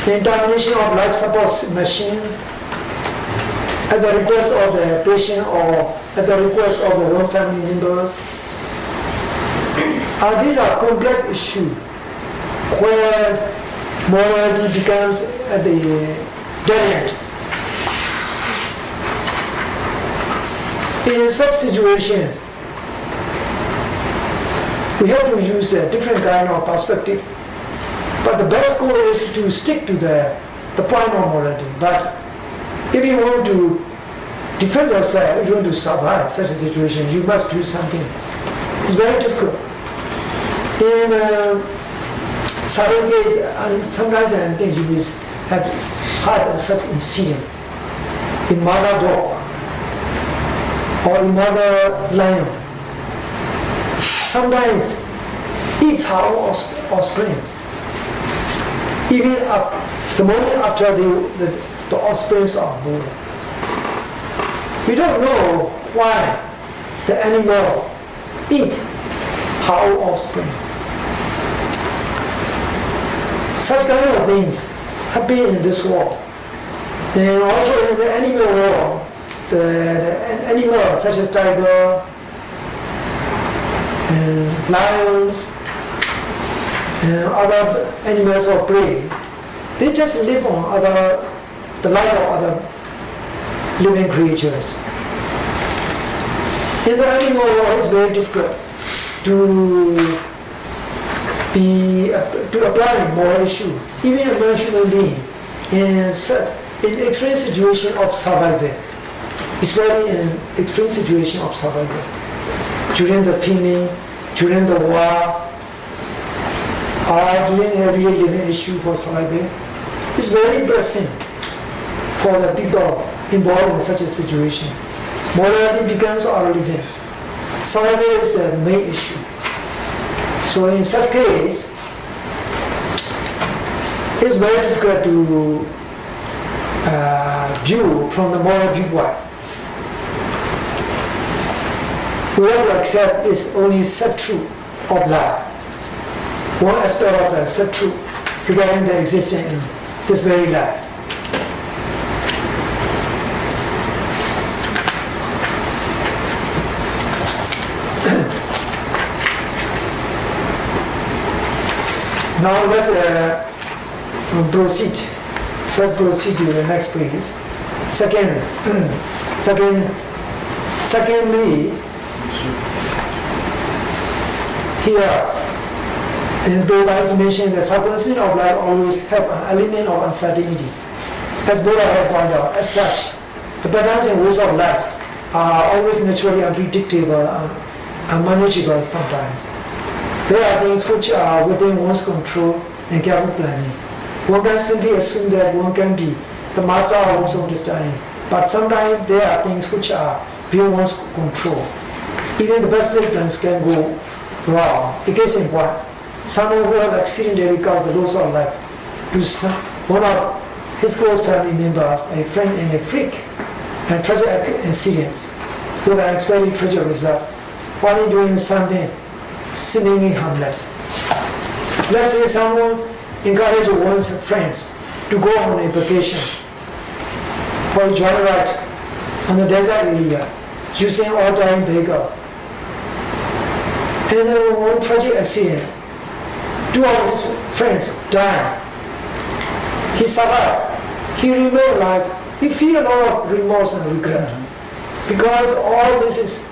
the termination of life support machine at the request of the patient or at the request of the whole family members. These are complex issues where morality becomes at the dead end. In such situations, we have to use a different kind of perspective. But the best goal is to stick to the point of morality. But if you want to defend yourself, if you want to survive such a situation, you must do something. It's very difficult. In certain cases, and sometimes I think you will have had such incidents. In mother dog or in mother lion, sometimes eats her offspring. Even the moment after the offsprings are born. We don't know why the animal eat her offspring. Such kind of things happen in this world. And also in the animal world, the animals such as tiger and lions and other animals of prey, they just live on the life of other living creatures. In the animal world, it's very difficult to apply moral issue, even a human being, in extreme situation of survival, especially in extreme situation of survival, during the famine, during the war, or during a real living issue for survival. It's very pressing for the people involved in such a situation. Morality becomes irrelevant. Survival is the main issue. So in such case, it's very difficult to view from the moral viewpoint. We have to accept it's only set truth of life. One aspect of the set truth regarding the existence in this very life. Now let's proceed. Let's proceed to the next page. Secondly, here And Buddha mentioned that circumstances of life always have an element of uncertainty. As Buddha had pointed out, as such, the patterns and rules of life are always naturally unpredictable and unmanageable sometimes. There are things which are within one's control and careful planning. One can simply assume that one can be the master of one's own destiny, but sometimes there are things which are beyond one's control. Even the best laid plans can go wrong. A case in point, someone who has accidentally caused the loss of life to one of his close family members, a friend and a freak, and tragic incidents with an unexpected tragic result, while doing something seemingly harmless. Let's say someone encourages one's friends to go on a vacation for a joyride on the desert area using all-terrain vehicle. And in one tragic accident, 2 of his friends died. He survived. He remained alive. He feels a lot of remorse and regret because all this is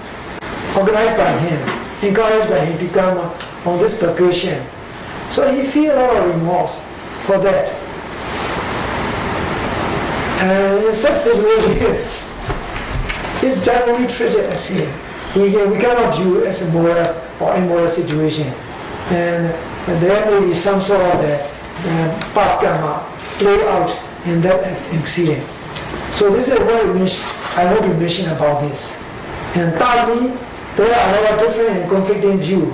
organized by him, encouraged by him to come on this vacation. So he feels a lot of remorse for that. And in such situation, it's generally tragic accident. We cannot view it as a moral or immoral situation. And there may be some sort of past karma play out in that experience. So this is what I want to mention about this. And thirdly, there are a lot of different and conflicting views.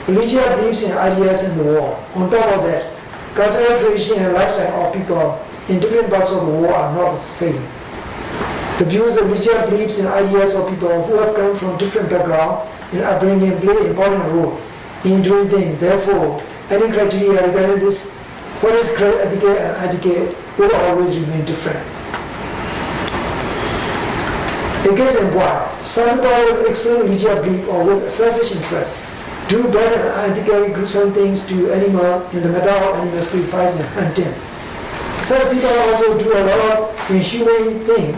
Religious beliefs and ideas in the world. On top of that, cultural tradition and lifestyle of people in different parts of the world are not the same. The views of religious beliefs and ideas of people who have come from different backgrounds and upbringing play an important role in doing things. Therefore, any criteria regarding this, what is etiquette and etiquette, will always remain different. A case in point, some people with extreme religious belief or with selfish interest do better and ethically do some things to animals in the matter of animal sacrifice and hunting. Such people also do a lot of inhumane things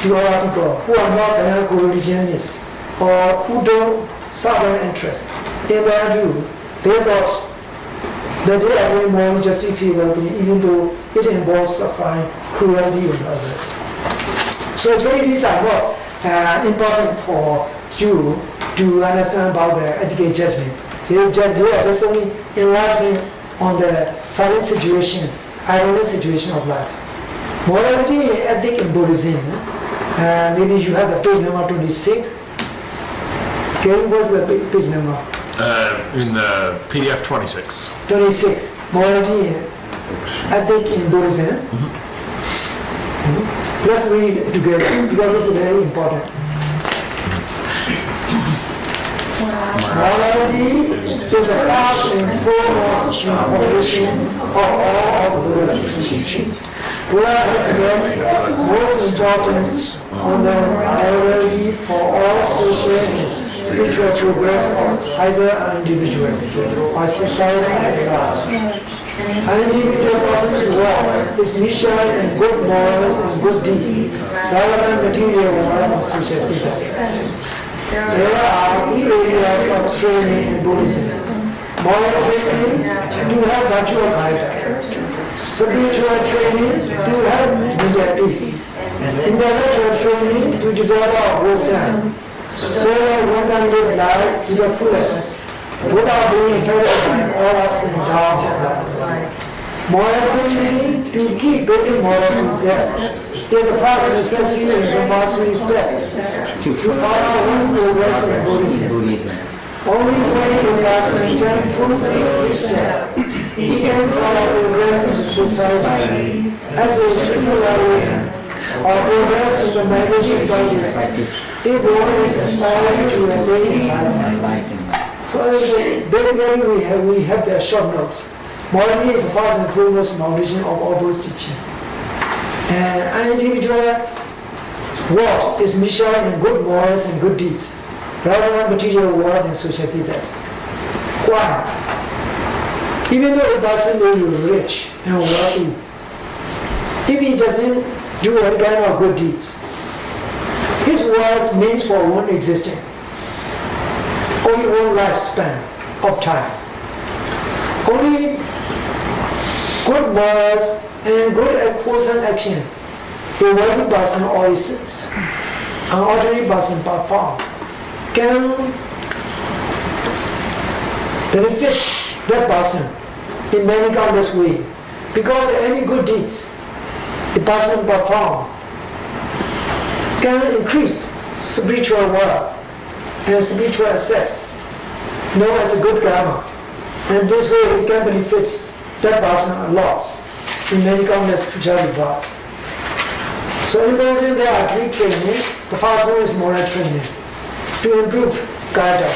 to other people who are not anarcho-religionists or who don't serve their interests. In their view, they thought that they are doing more justifiable thing, even though it involves suffering, cruelty on others. So actually these are not important for you to understand about the etiquette judgment. They are just only enlarging on the silent situation, ironic situation of life. Morality and ethic in Buddhism. Maybe you have the page number 26. Gary, what's the page number? In the PDF 26. 26. Morality and ethic in Buddhism. Let's read it together because this is very important. Morality is the first and foremost foundation of all of Buddha's teachings. Buddha has given most importance on the morality for all social and spiritual progress of either an individual or society at large. An individual person's work is mission and good morals and good deeds, rather than material wealth and social status. There are 3 areas of training in Buddhism. Moral training to have virtual character. Spiritual training to have inner peace. Intellectual training to develop wisdom, so that one can live life to the fullest without being affected by all ups and downs of life. Moral training to keep basic moral precepts is the first necessity and the mastery step to follow one's progress in Buddhism. Only when a person can fulfill this step, he can follow progress in society as a singular or progress in the migration practice. If one is aspiring to attain enlightenment. So basically we have the short notes. Morality is the first and foremost foundation of all Buddhist teaching. And an individual work is mission in good morals and good deeds, rather than material wealth and social status. Why? Even though a person may be rich and wealthy, if he doesn't do any kind of good deeds, his wealth means for one existing, only one lifespan of time. Only good morals and good wholesome action a worthy person or an ordinary person perform can benefit that person in many countless ways. Because any good deeds a person perform can increase spiritual wealth and spiritual asset known as a good karma. And this way it can benefit that person a lot in many countless future rewards. So in Buddhism there are three training. The first one is moral training to improve karma.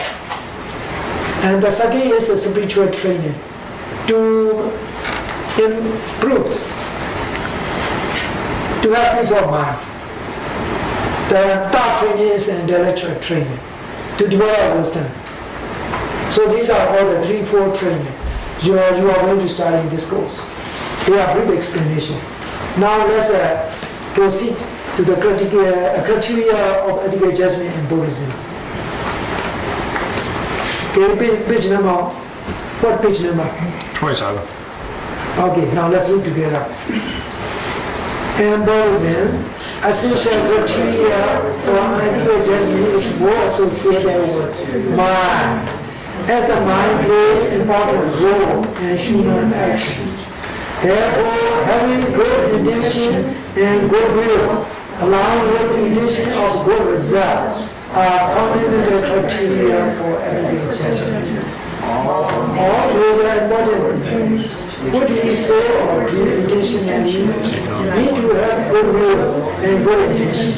And the second is a spiritual training to improve, to have peace of mind. The third training is intellectual training to develop wisdom. So these are all the 3-4 training you are going to study in this course. They are brief explanation. Now let's proceed to the criteria of ethical judgment in Buddhism. Okay, page number, what page number? 27. Okay, now let's look together. In Buddhism, essential criteria for ethical judgment is more associated with mind, as the mind plays an important role in human actions. Therefore, having good intention and good will, along with the intention of good results, are fundamental criteria for ethical judgment. All those are important things. What do we say or do intentionally? Need to have good will and good intention.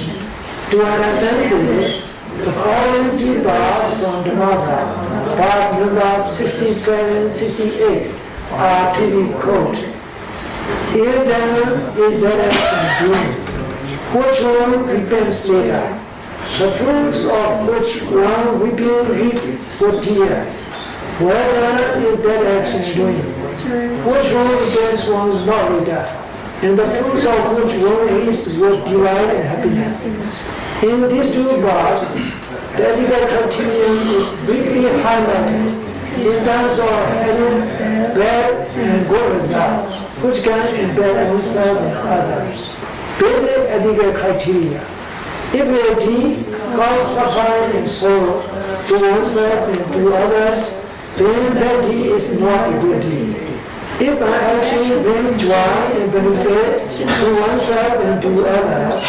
To understand this, the following three bars from the Dhammapada, bars number 67, 68, are to be quoted. Here then is that action doing, which one repents later, the fruits of which one weeping reaps with tears. Whether is that action doing, which one repents one not later, and the fruits of which one reaps with delight and happiness. In these two bars, the ethical criterion is briefly highlighted in terms of having bad and good results, which can impair oneself and others. Basic ethical criteria. If a deed causes suffering and sorrow to oneself and to others, then that deed is not a good deed. If an action brings joy and benefit to oneself and to others,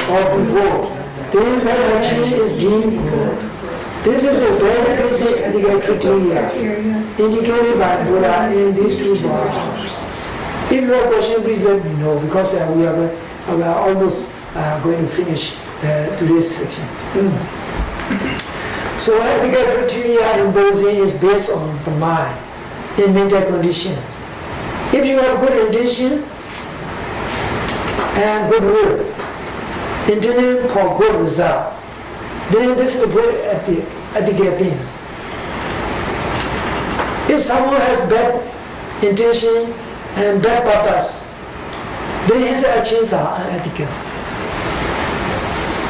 or to both, then that action is deemed good. This is a very basic ethical criteria indicated by Buddha in these two bars. If you have a question, please let me know, because we are almost going to finish today's section. So ethical criteria in Buddhism is based on the mind in mental conditions. If you have good intention and good will, intending for good result, then this is a good ethical thing. If someone has bad intention and bad purpose, then his actions are unethical.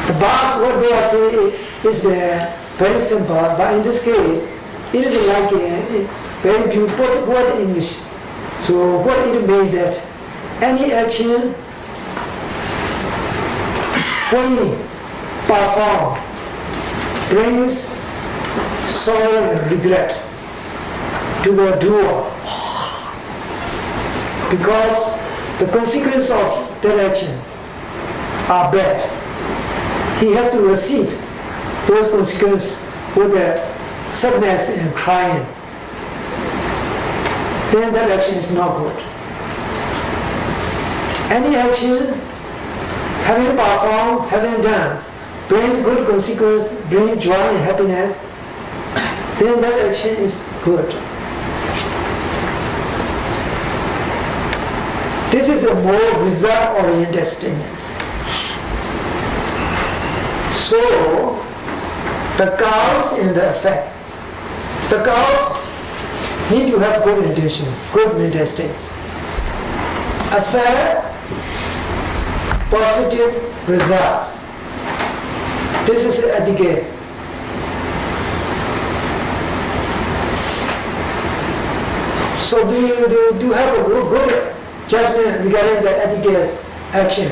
The bars, what they are saying is very simple, but in this case, it is like a very beautiful word in English. So what it means that any action when performed brings sorrow and regret to the doer, because the consequences of their actions are bad. He has to receive those consequences with a sadness and crying. Then that action is not good. Any action, having performed, having done, brings good consequence, brings joy and happiness, then that action is good. This is a more result-oriented statement. So, the cause and the effect. The cause need to have good intention, good mental states. Effect, positive results. This is etiquette. So do you have a good judgment regarding the ethical action?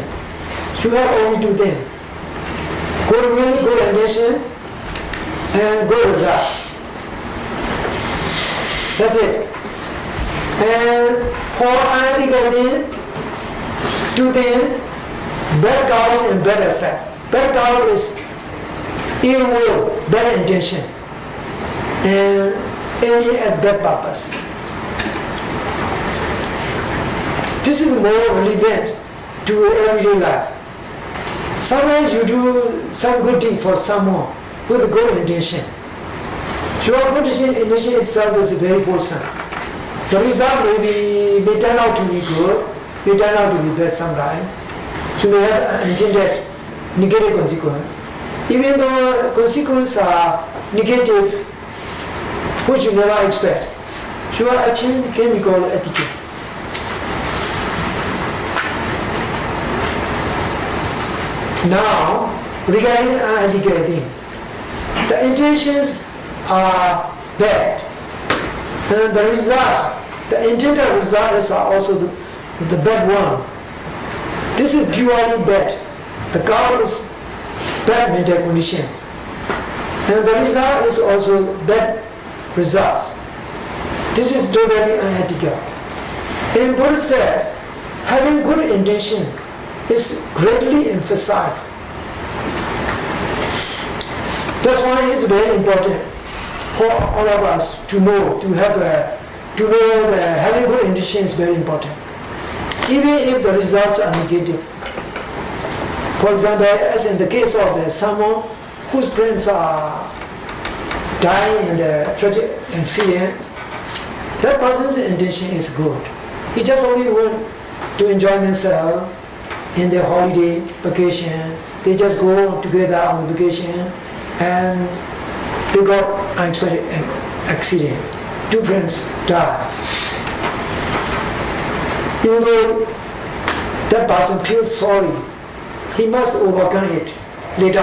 You have only two things. Good will, good intention, and good result. That's it. And for unethical thing, two things, bad cause and bad effect. Bad cause is ill will, bad intention, and aiming at bad purpose. This is more relevant to everyday life. Sometimes you do some good thing for someone with a good intention. Your good intention itself is very wholesome. The result may turn out to be good, may turn out to be bad sometimes. You may have intended negative consequence. Even though consequences are negative, which you never expect, your action can be called attitude. Now, regarding unethical thing, the intentions are bad, and the result, the intended result is also the bad one. This is purely bad. The cause is bad mental conditions, and the result is also bad results. This is totally unethical. In Buddhist texts, having good intention is greatly emphasized. That's why it's very important for all of us to know, to know that having good intention is very important, even if the results are negative. For example, as in the case of someone whose parents are dying in a tragic accident, that person's intention is good. He just only want to enjoy themselves in their holiday vacation. They just go together on the vacation, and they got unexpected accident. Two friends died. Even though that person feels sorry, he must overcome it later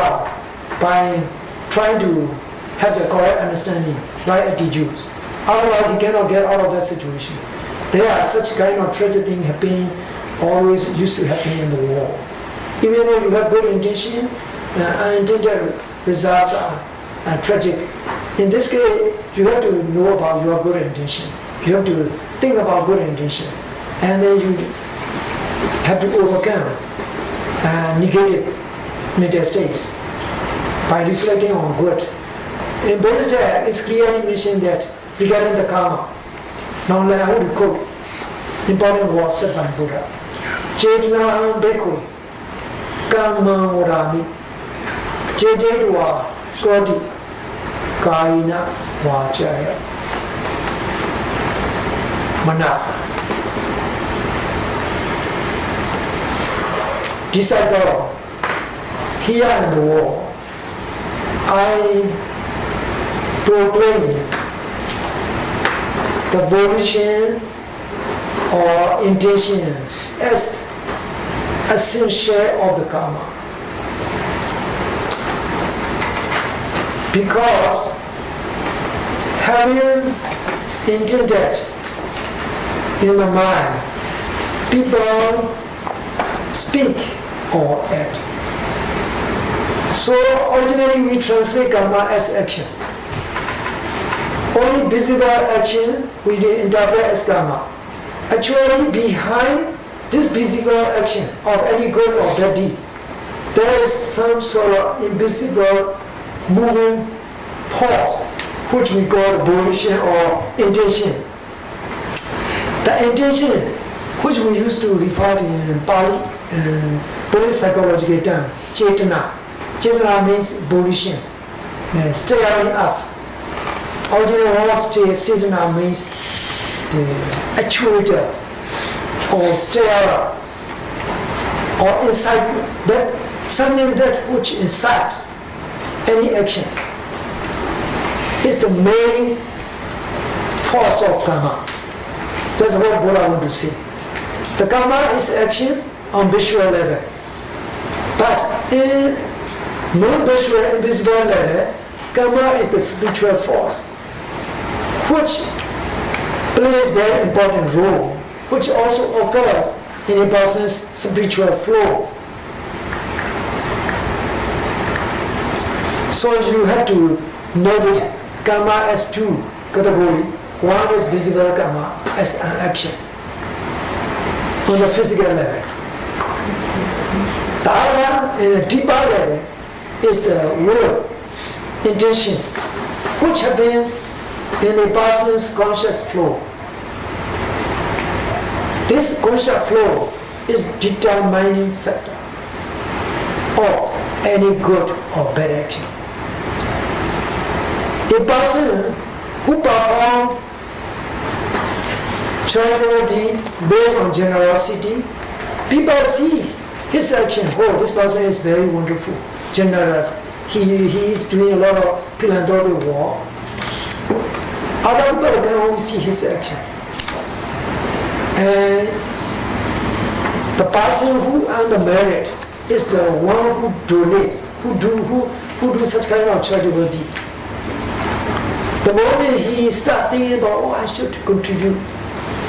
by trying to have the correct understanding, right attitudes. Otherwise, he cannot get out of that situation. There are such kind of tragic things happening, always used to happen in the world. Even though you have good intention, unintended results are tragic. In this case, you have to know about your good intention. You have to think about good intention, and then you have to overcome negative mental states by reflecting on good. In Buddhist text, it's clearly mentioned that regarding the karma. Now I want to quote important words said by Buddha. Chetana bhikkhve kamma varami chetedva koti kayina vachaya manasa. Disciple, here in the world, I proclaim the volition or intention as essential of the karma. Because having intended in the mind, people speak or act. So originally we translate karma as action. Only visible action we interpret as karma. Actually, behind this visible action of any good or bad deed, there is some sort of invisible moving force, which we call volition or intention. The intention, which we used to refer to in Pali and Buddhist psychological term, chetana. Chetana means volition, stirring up. Original word chetana means the actuator or stirrer or incitement, that something that which incites any action is the main force of karma. That's what I want to say. The karma is action on visual level, but in non-visual, invisible level, karma is the spiritual force, which plays very important role, which also occurs in a person's spiritual flow. So you have to note karma as two categories. One is visible karma as an action on the physical level. The other, in a deeper level, is the will, intention, which happens in a person's conscious flow. This conscious flow is determining factor of any good or bad action. A person who performs charitable deed based on generosity, people see his action. Oh, this person is very wonderful, generous. He is doing a lot of philanthropic work. Other people can only see his action. And the person who earned the merit is the one who donate, who do such kind of charitable deed. The moment he starts thinking about, oh, I should contribute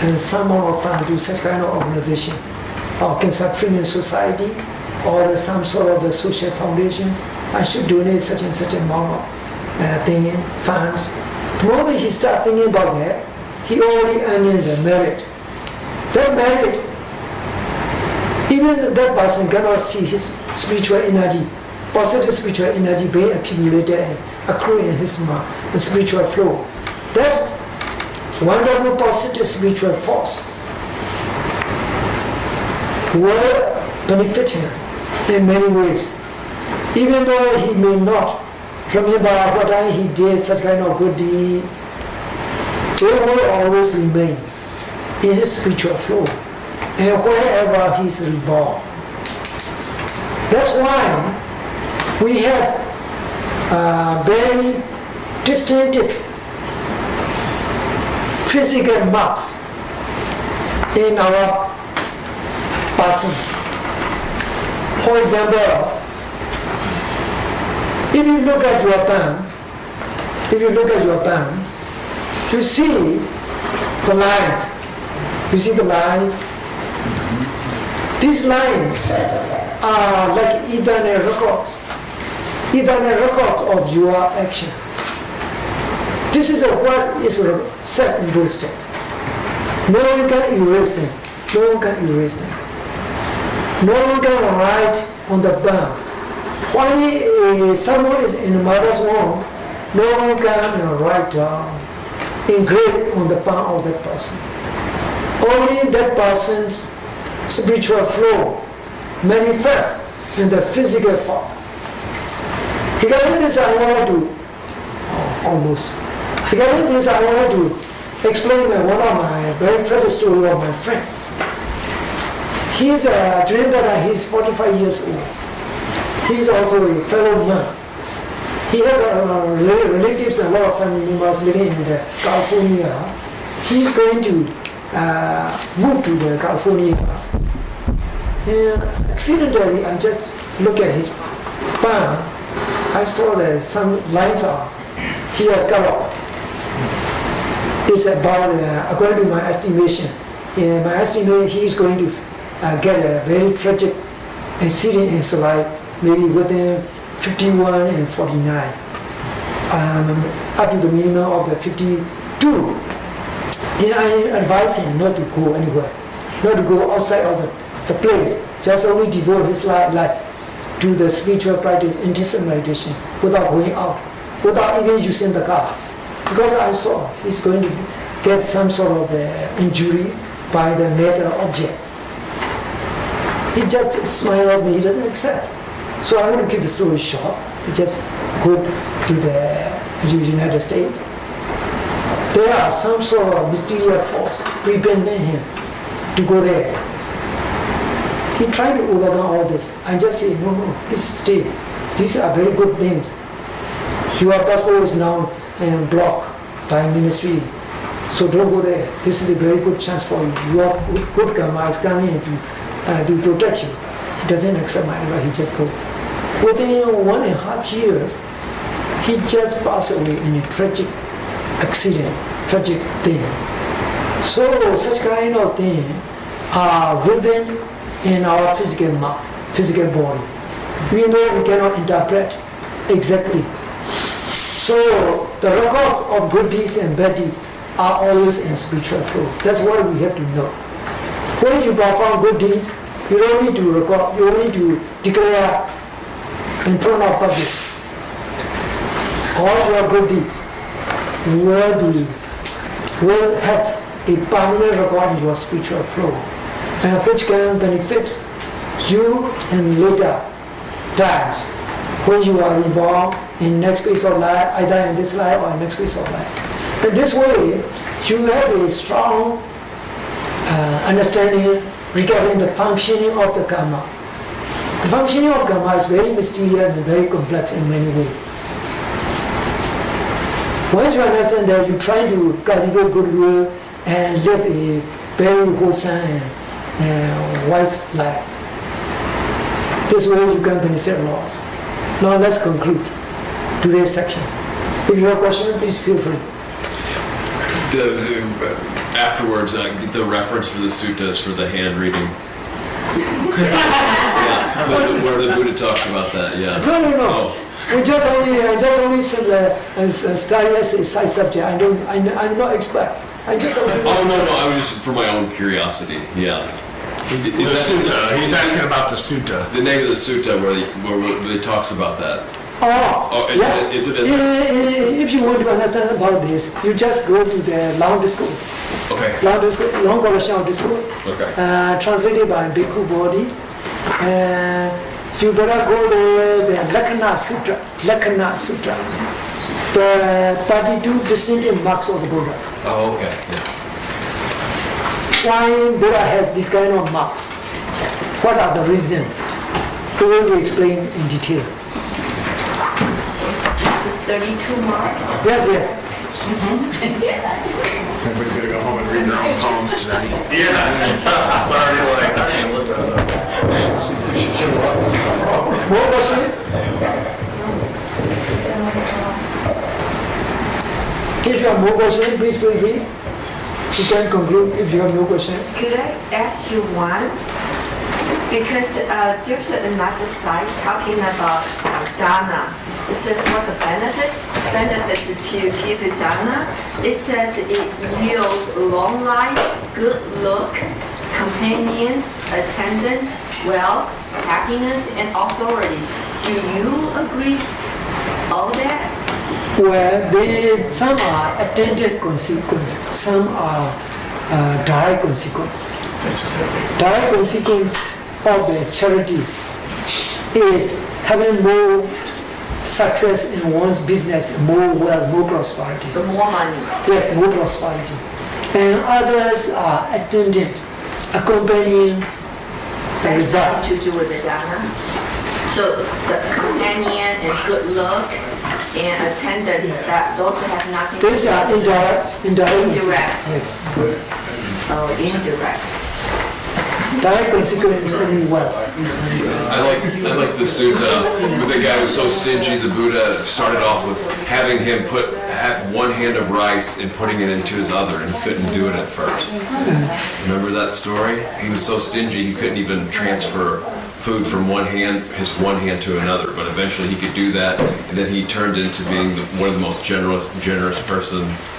and some amount of fund to such kind of organization, or cancer treatment society, or some sort of the social foundation, I should donate such and such amount of funds. The moment he starts thinking about that, he already earned the merit. That merit, even that person cannot see his spiritual energy, positive spiritual energy being accumulated and accruing in his spiritual flow. That wonderful positive spiritual force will benefit him in many ways. Even though he may not remember what time he did such kind of good deed, it will always remain in his spiritual flow and wherever he is reborn. That's why we have very distinctive physical marks in our person. For example, if you look at your palm, you see the lines. You see the lines? These lines are like eternal records of your action. This is what is set in Buddhist text. No one can erase them. No one can erase them. No one can write on the palm. When someone is in the mother's womb, no one can write down, engrave on the palm of that person. Only that person's spiritual flow manifests in the physical form. Regarding this, I want to explain one of my very tragic story of my friend. He's a dream that he's 45 years old. He's also a fellow man. He has relatives and a lot of family members living in California. He's going to move to California. And accidentally, I just look at his palm. I saw that some lines are here colored. It's about, according to my estimation, he's going to get a very tragic accident in his life, maybe within 51 and 49, up to the minimum of the 52. Then I advise him not to go anywhere, not to go outside of the place, just only devote his life to the spiritual practice, intensive meditation, without going out, without even using the car. Because I saw he's going to get some sort of injury by the metal objects. He just smiled at me, he doesn't accept. So I want to keep the story short. He just go to the United States. There are some sort of mysterious force preventing him to go there. He tried to overcome all this. I just say, no, please stay. These are very good things. Your passport is now blocked by ministry. So don't go there. This is a very good chance for you. Your good karma is coming to protect you. He doesn't accept my advice, he just goes. Within 1.5 years, he just passed away in a tragic accident, tragic thing. So such kind of thing are within in our physical body. We know we cannot interpret exactly. So the records of good deeds and bad deeds are always in spiritual flow. That's what we have to know. When you perform good deeds, you don't need to record, you don't need to declare in front of public. All your good deeds will have a permanent record in your spiritual flow, and which can benefit you in later times when you are involved in next phase of life, either in this life or in next phase of life. In this way, you have a strong understanding regarding the functioning of the karma. The functioning of karma is very mysterious and very complex in many ways. Once you understand that, you try to cultivate goodwill and live a very wholesome and wise life. This way you can benefit lots. Now let's conclude today's section. If you have a question, please feel free. Afterwards, the reference for the suttas for the hand reading. Yeah, where the Buddha talks about that, yeah. No. Oh. We just only study as a side subject. I'm not expert. I just don't. Oh, no, I was just for my own curiosity, yeah. The sutta, he's asking about the sutta. The name of the sutta where it talks about that. Oh, yeah. Is it in if you want to understand about this, you just go to the long discourses. Okay. Long collection of discourse. Okay. Translated by Bhikkhu Bodhi. You better go to the Lakkhana Sutra. The 32 distinctive marks of the Buddha. Oh, okay. Yeah. Why Buddha has this kind of marks? What are the reasons? We will explain in detail. 32 marks. Yes. Everybody's gonna go home and read their own poems tonight. Sorry, I can't look that up. More questions? If you have more questions, please feel free. You can conclude if you have no question. Could I ask you one? Because there's another side talking about dana. It says what the benefits to give dana. It says it yields long life, good look, companions, attendant, wealth, happiness, and authority. Do you agree all that? Well, some are attended consequence, some are direct consequence. Direct consequence of the charity is having more success in one's business, more wealth, more prosperity. So more money. Yes, more prosperity. And others are attendant, accompanying the That's results. nothing to do with the dana. So the companion and good look and attendant, that those have nothing to do with These are indirect. Indirect. Yes. Oh, indirect. Direct consequence is only wealth. I like the sutta with the guy who was so stingy. The Buddha started off with having him have one hand of rice and putting it into his other, and couldn't do it at first. Remember that story? He was so stingy he couldn't even transfer food from his one hand to another. But eventually he could do that, and then he turned into being one of the most generous persons.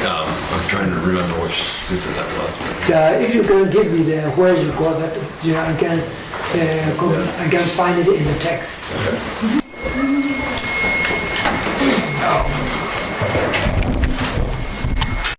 I'm trying to remember which sutta that was. But. If you can give me where you got that, I can find it in the text. Okay.